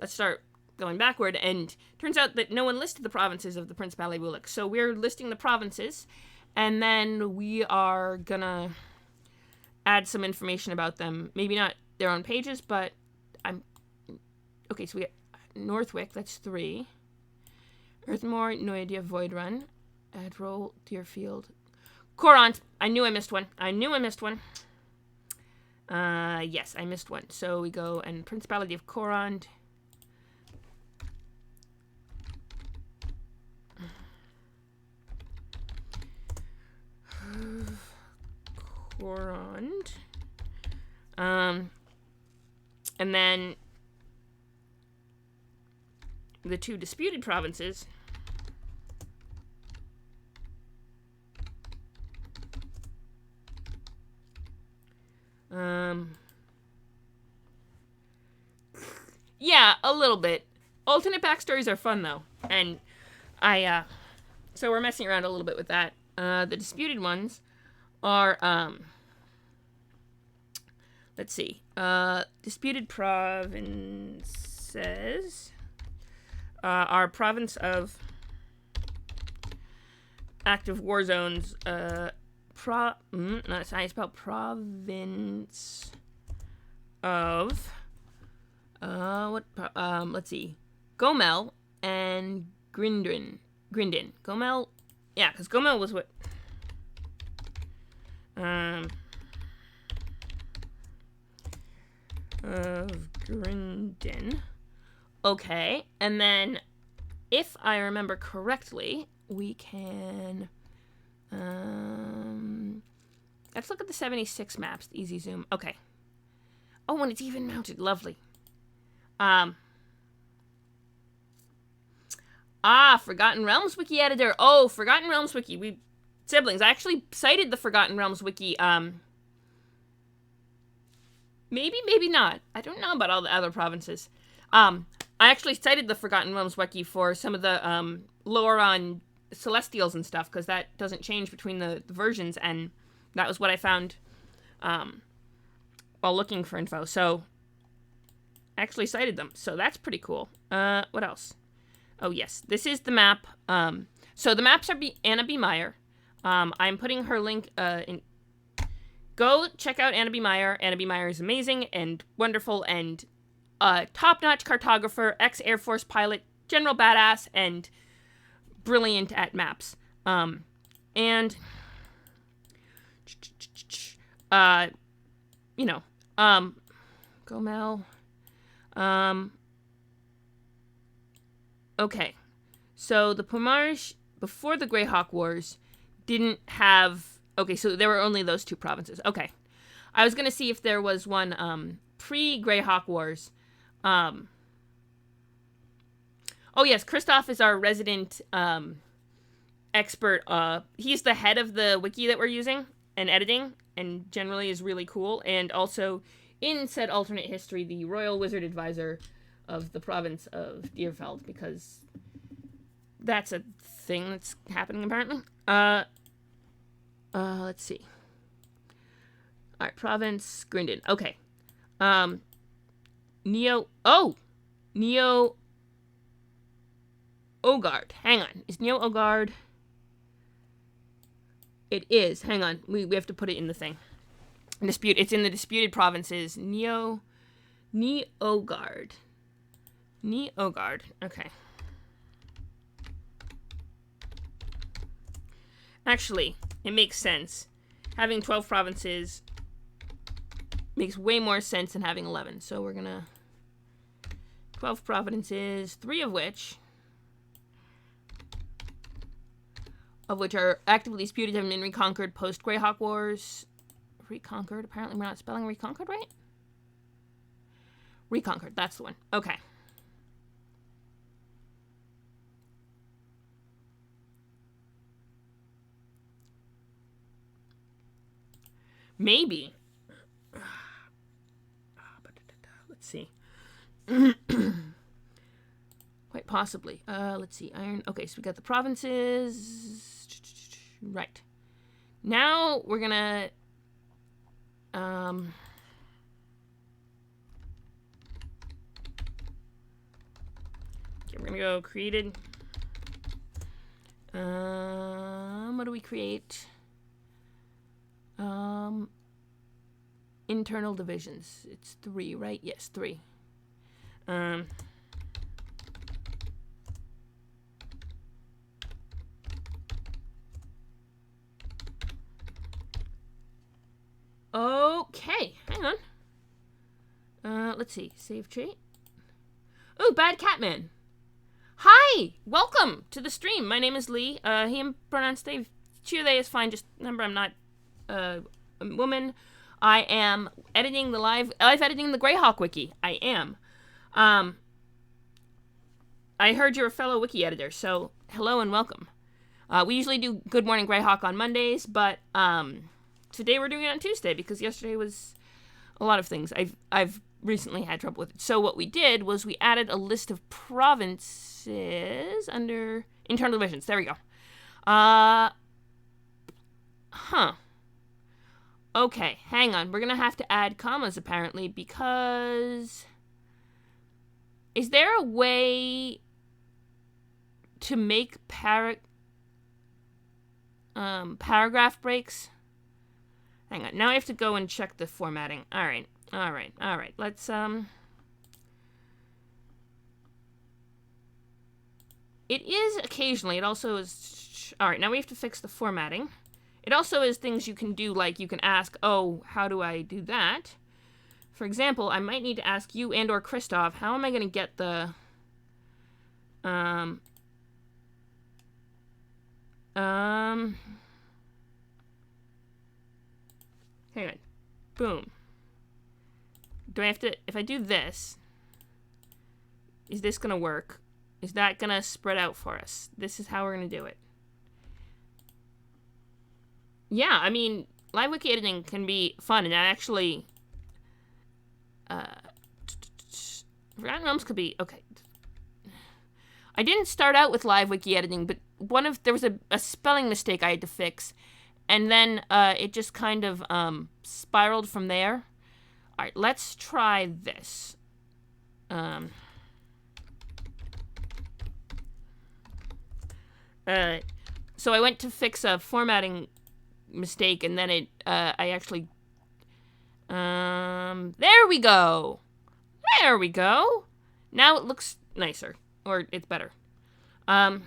let's start going backward. And turns out that no one listed the provinces of the Principality of Ulik. So we're listing the provinces, and then we are gonna add some information about them. Maybe not their own pages, but okay, so we got Northwick, that's 3. Earthmore, Noidia, Voidrun, Adroll, Deerfield, Corant. I knew I missed one. Yes, I missed one. So we go and Principality of Corant. Corant. And then the 2 disputed provinces. Yeah, a little bit. Alternate backstories are fun, though. And so we're messing around a little bit with that. The disputed ones are, let's see. Disputed provinces are province of active war zones, that's how you spell province of, let's see, Gomel and Grindin. Gomel, yeah, because Gomel was what, of Grindin. Okay, and then, if I remember correctly, we can, let's look at the 76 maps, the easy zoom. Okay. Oh, and it's even mounted. Lovely. Forgotten Realms Wiki editor. Oh, Forgotten Realms Wiki. Siblings. I actually cited the Forgotten Realms Wiki, maybe not. I don't know about all the other provinces. I actually cited the Forgotten Realms Wiki for some of the, lore on Celestials and stuff, because that doesn't change between the versions, and that was what I found, while looking for info. So, I actually cited them, so that's pretty cool. What else? Oh, yes. This is the map. So the maps are Anna B. Meyer. I'm putting her link, in. Go check out Anna B. Meyer. Anna B. Meyer is amazing and wonderful and top-notch cartographer, ex-Air Force pilot, general badass, and brilliant at maps. And Gomel. Okay. So the Pomarsh, before the Greyhawk Wars, didn't have... Okay, so there were only those 2 provinces. Okay. I was going to see if there was one pre-Greyhawk Wars. Oh, yes, Christoph is our resident expert. He's the head of the wiki that we're using and editing, and generally is really cool. And also, in said alternate history, the Royal Wizard Advisor of the province of Deerfeld, because that's a thing that's happening apparently. Let's see. All right, province Grindon. Okay. Neo Ogard. Hang on. Is Neo Ogard? It is. Hang on. We have to put it in the thing. Dispute. It's in the disputed provinces. Neo Ogard. Okay. Actually, it makes sense. Having 12 provinces makes way more sense than having 11. So we're gonna 12 provinces, 3 of which are actively disputed, have been reconquered post Greyhawk Wars. Reconquered. Apparently, we're not spelling reconquered right. Reconquered. That's the one. Okay. Maybe. Let's see. Quite possibly. Let's see. Iron. Okay, so we got the provinces. Right. Now we're gonna. Okay, we're gonna go created. What do we create? Internal divisions. It's 3, right? Yes, 3. Okay, hang on. Let's see. Save cheat. Oh, Bad Catman. Hi! Welcome to the stream. My name is Lee. He and pronouns they. Cheer they is fine. Just remember I'm not a woman. I am editing the live editing the Greyhawk wiki. I am. I heard you're a fellow wiki editor, so hello and welcome. We usually do Good Morning Greyhawk on Mondays, but today we're doing it on Tuesday because yesterday was a lot of things. I've recently had trouble with it. So what we did was we added a list of provinces under internal divisions. There we go. Okay, hang on. We're gonna have to add commas apparently because is there a way to make paragraph breaks? Hang on. Now I have to go and check the formatting. All right. Let's It is occasionally. It also is. All right. Now we have to fix the formatting. It also is things you can do, like you can ask, oh, how do I do that? For example, I might need to ask you and or Christoph, how am I going to get the hang on. Boom. Do I have to, if I do this, is this going to work? Is that going to spread out for us? This is how we're going to do it. Yeah, I mean, live wiki editing can be fun, and I actually, Forgotten Realms could be, okay. I didn't start out with live wiki editing, but there was a spelling mistake I had to fix, and then, it just kind of, spiraled from there. Alright, let's try this. So I went to fix a formatting mistake, and then I actually, there we go. There we go. Now it looks nicer, or it's better. Dot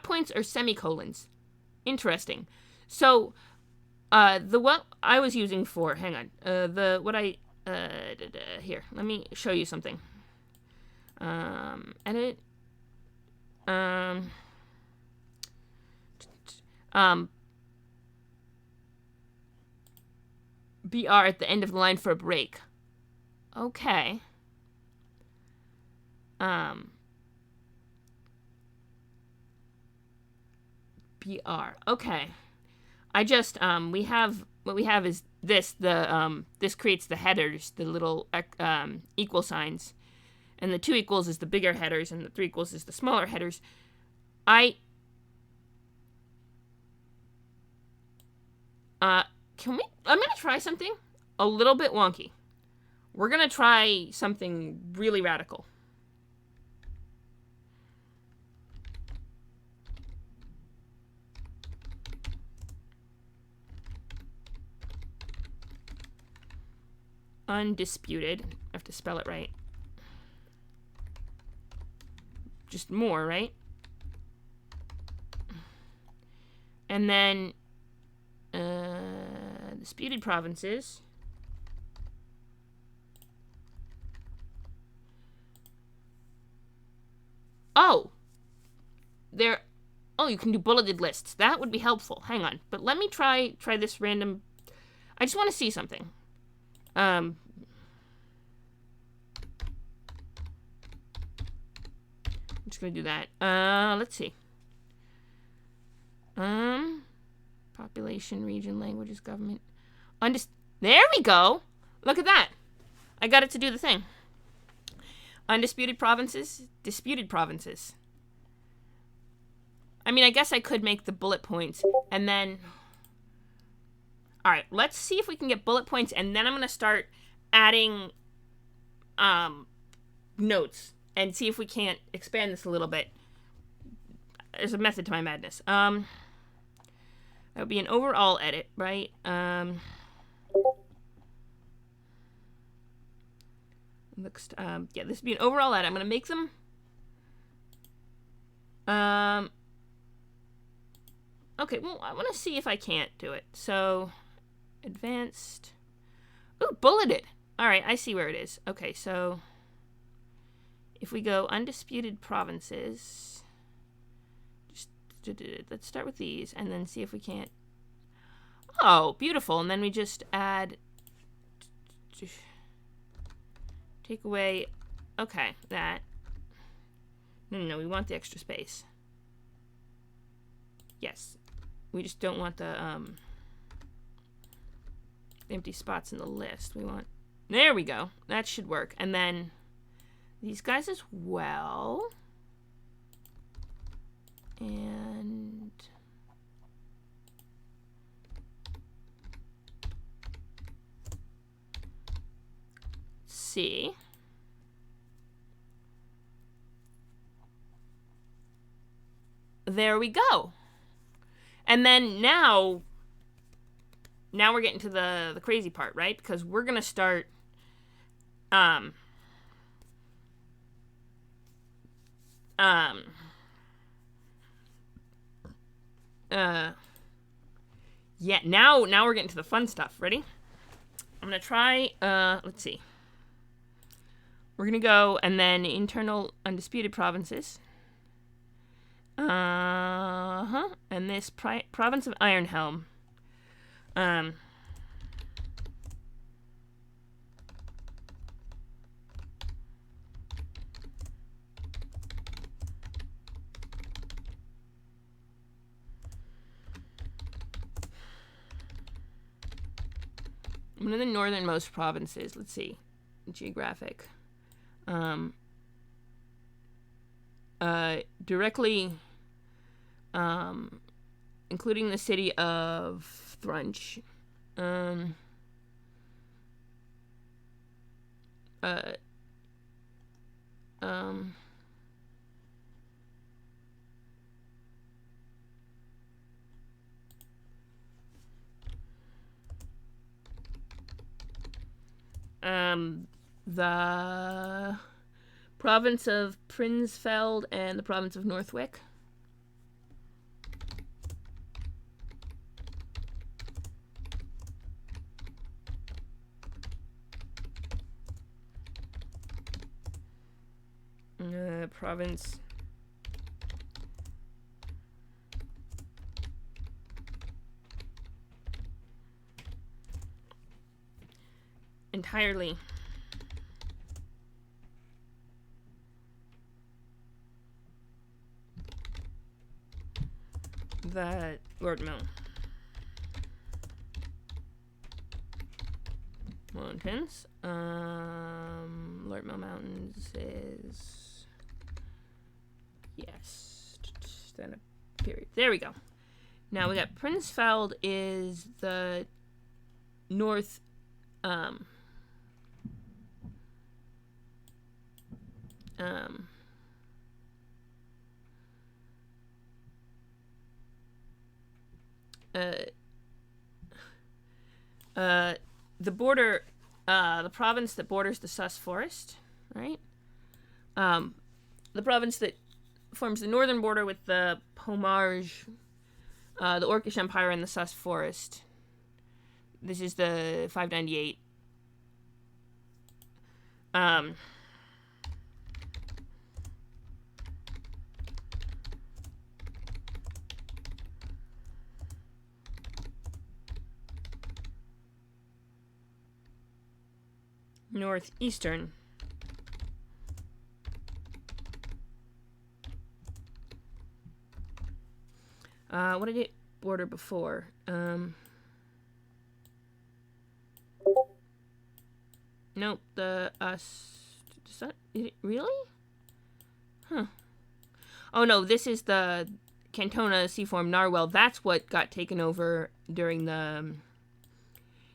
points or semicolons. Interesting. So, the what I was using for, hang on, here, let me show you something. Edit. BR at the end of the line for a break. Okay. BR. Okay. I just, what we have is this, this creates the headers, the little, equal signs. and the 2 equals is the bigger headers, and the 3 equals is the smaller headers. I'm gonna try something a little bit wonky. We're gonna try something really radical. Undisputed. I have to spell it right. Just more, right? And then disputed provinces. Oh, you can do bulleted lists. That would be helpful. Hang on, but let me try this random. I just want to see something. I'm just gonna do that. Let's see. Population, region, languages, government. There we go. Look at that. I got it to do the thing. Undisputed provinces, disputed provinces. I mean, I guess I could make the bullet points and then... Alright, let's see if we can get bullet points, and then I'm going to start adding notes and see if we can't expand this a little bit. There's a method to my madness. That would be an overall edit, right? Yeah, this would be an overall edit. I'm going to make them... Okay, well, I want to see if I can't do it. So, advanced... Ooh, bulleted! Alright, I see where it is. Okay, so... If we go undisputed provinces... Let's start with these, and then see if we can't... Oh, beautiful. And then we just add... Take away... Okay, that. No, we want the extra space. Yes. We just don't want the empty spots in the list. We want... There we go. That should work. And then these guys as well. And... see. There we go. And then now we're getting to the crazy part, right? Because we're gonna start yeah, now we're getting to the fun stuff. Ready? I'm gonna try let's see. We're gonna go and then internal undisputed provinces. And this province of Ironhelm. One of the northernmost provinces. Let's see. Geographic. Directly, including the city of Thrunch. The province of Prinsfeld and the province of Northwick. Province entirely that Lord Mill Mountains Lortmo Mountains is... Yes. Then a period. There we go. Now we got Prinsfeld is the north... the border, the province that borders the Sus Forest, right? The province that forms the northern border with the Pomarge, the Orcish Empire, and the Sus Forest. This is the 598. Northeastern. What did it border before? Nope, the, is that, really? Huh. Oh no, this is the Cantona Seaform Narwhal. That's what got taken over during the,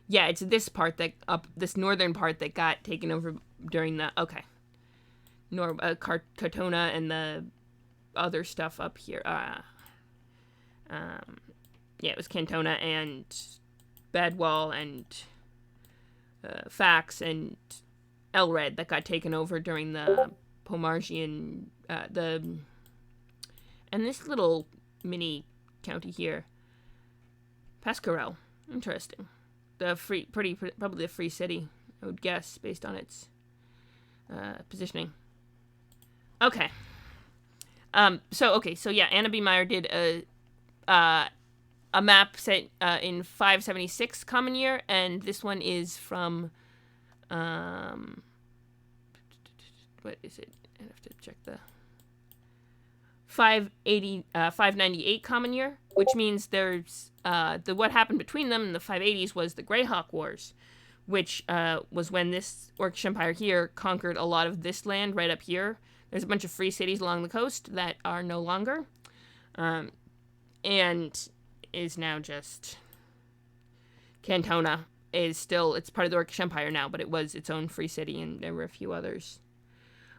yeah, it's this part that, this northern part that got taken over during the, okay. Cantona and the other stuff up here, yeah, it was Cantona and Badwall and Fax and Elred that got taken over during the Pomargian, and this little mini county here, Pasquerel. Interesting. The probably a free city, I would guess, based on its positioning. Okay. So yeah, Anna B. Meyer did a map set in 576 Common Year, and this one is from, what is it? I have to check the 598 Common Year, which means there's, what happened between them in the 580s was the Greyhawk Wars, which was when this Orcish Empire here conquered a lot of this land right up here. There's a bunch of free cities along the coast that are no longer, and is now just Cantona is still, it's part of the Orcish Empire now, but it was its own free city, and there were a few others,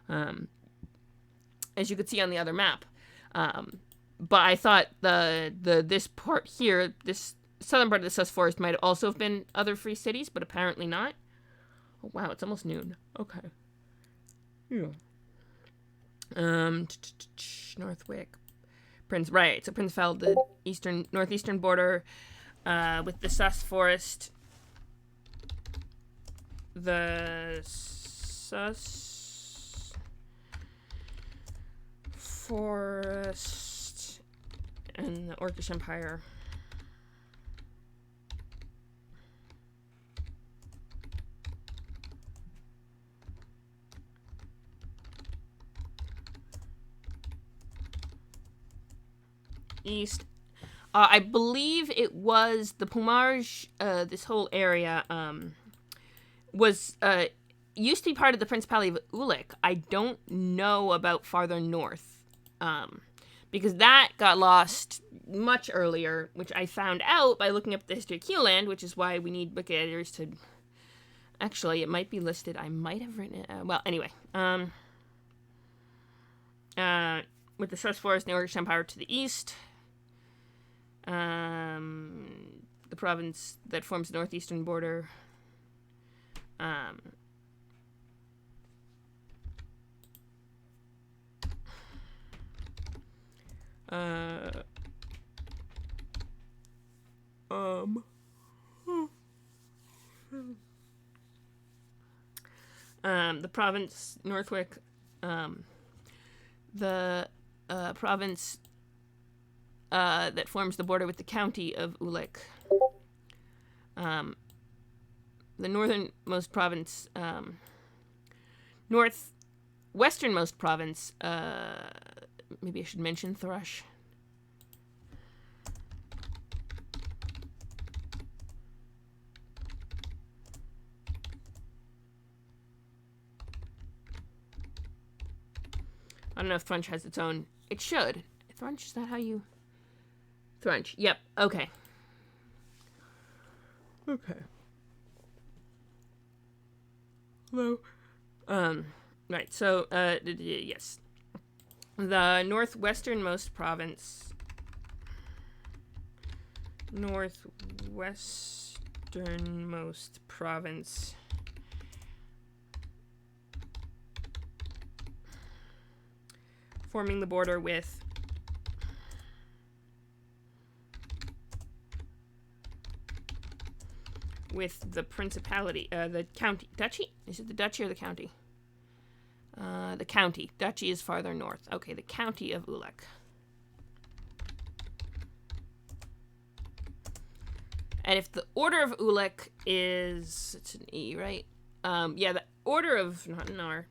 as you could see on the other map. But I thought this part here, this southern part of the Sus Forest, might also have been other free cities, but apparently not. Oh wow, it's almost noon. Okay. Yeah. Northwick. Right, so Prinsfeld, the northeastern border, with the Sus Forest. The Sus Forest and the Orcish Empire. East. I believe it was the Pomarge, this whole area, was, used to be part of the Principality of Ulick. I don't know about farther north, because that got lost much earlier, which I found out by looking up the history of Keeland, which is why we need book editors to, actually, it might be listed, I might have written it, well, anyway, with the Sus Forest and the Orcish Empire to the east, the province that forms the northeastern border, the province Northwick, the province that forms the border with the county of Ulick, the northernmost province, northwesternmost province, maybe I should mention Thrush. I don't know if Thrunch has its own. It should. Thrunch, is that how you... Thrunch, yep, okay. Okay. Hello. Right, so, yes. The northwesternmost province... forming the border with the principality, the county, duchy? Is it the duchy or the county? The county. Duchy is farther north. Okay, the county of Ulek. And if the order of Ulek is, it's an E, right? Yeah, the order of, not an R.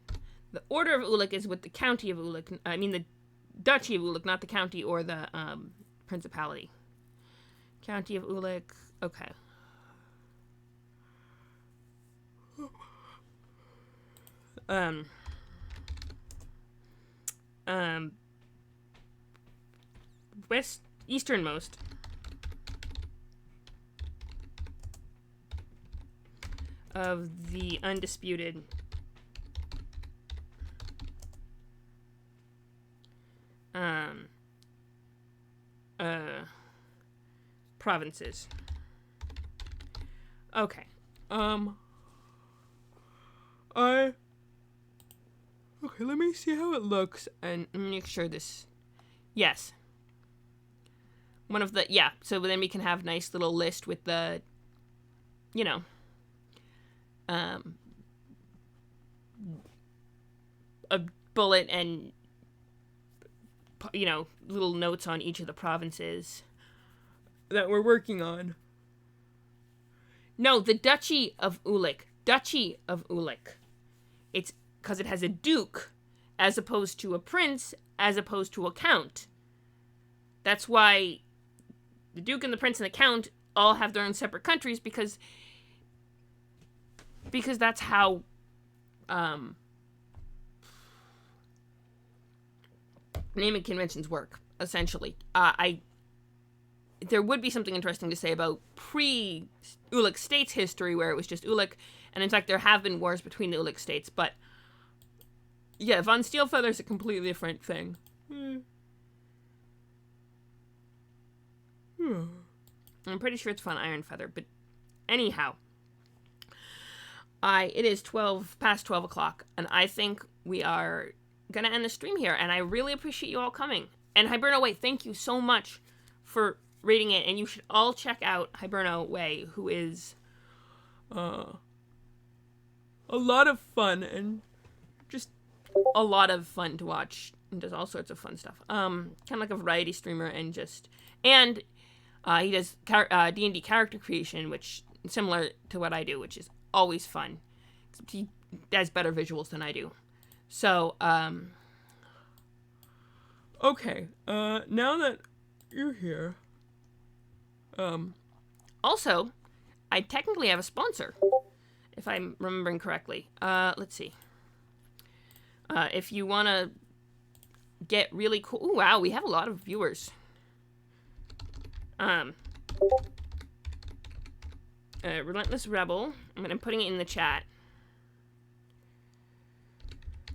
The order of Ulek is with the county of Ulek. I mean the duchy of Ulek, not the county or the principality. County of Ulek. Okay. Easternmost of the undisputed provinces. Okay. Okay, let me see how it looks and make sure this. Yes. One of the, yeah, so then we can have nice little list with the, you know, a bullet and, you know, little notes on each of the provinces that we're working on. No, the Duchy of Ulek. Duchy of Ulek. It's because it has a duke as opposed to a prince as opposed to a count. That's why the duke and the prince and the count all have their own separate countries because that's how naming conventions work, essentially. There would be something interesting to say about pre-Ulek states history where it was just Ulek, and in fact there have been wars between the Ulek states, but yeah, Von Steelfeather's a completely different thing. I'm pretty sure it's Von Ironfeather, but anyhow. It is past 12 o'clock, and I think we are gonna end the stream here, and I really appreciate you all coming. And Hiberno Way, thank you so much for rating it, and you should all check out Hiberno Way, who is a lot of fun, and just a lot of fun to watch, and does all sorts of fun stuff. Kind of like a variety streamer, and he does D&D character creation, which is similar to what I do, which is always fun. He has better visuals than I do. So, okay, now that you're here, also, I technically have a sponsor, if I'm remembering correctly. Let's see. If you want to get really cool... Ooh, wow, we have a lot of viewers. Relentless Rebel. I'm putting it in the chat.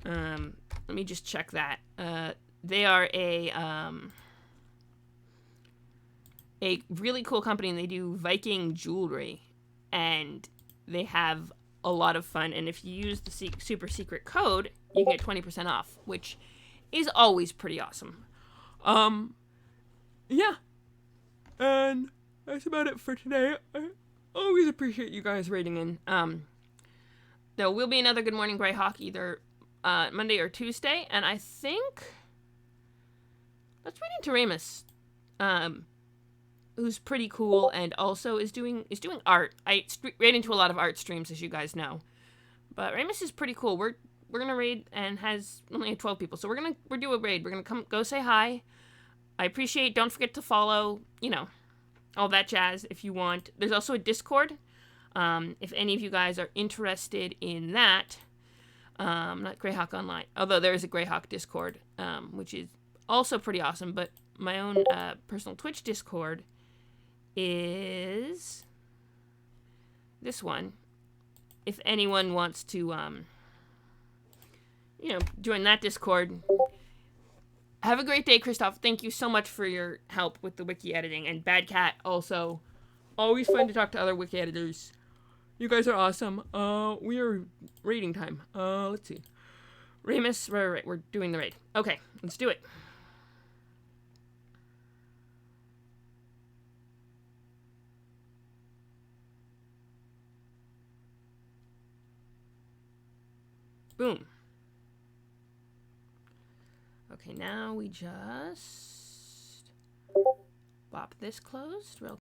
Let me just check that. They are a really cool company, and they do Viking jewelry, and they have a lot of fun, and if you use the super secret code, you get 20% off, which is always pretty awesome. Yeah. And that's about it for today. I always appreciate you guys rating in. There will be another Good Morning Greyhawk either Monday or Tuesday, and I think let's read into Ramus, who's pretty cool and also is doing art. I read into a lot of art streams, as you guys know, but Ramus is pretty cool. We're gonna raid and has only 12 people, so we're do a raid. We're gonna go say hi. I appreciate. Don't forget to follow. You know, all that jazz if you want. There's also a Discord. If any of you guys are interested in that. Not Greyhawk Online, although there is a Greyhawk Discord, which is also pretty awesome. But my own personal Twitch Discord is this one. If anyone wants to, join that Discord. Have a great day, Christoph. Thank you so much for your help with the wiki editing. And Bad Cat also. Always fun to talk to other wiki editors. You guys are awesome. We are raiding time. Let's see. Remus, right, we're doing the raid. Okay, let's do it. Boom. Okay, now we just bop this closed real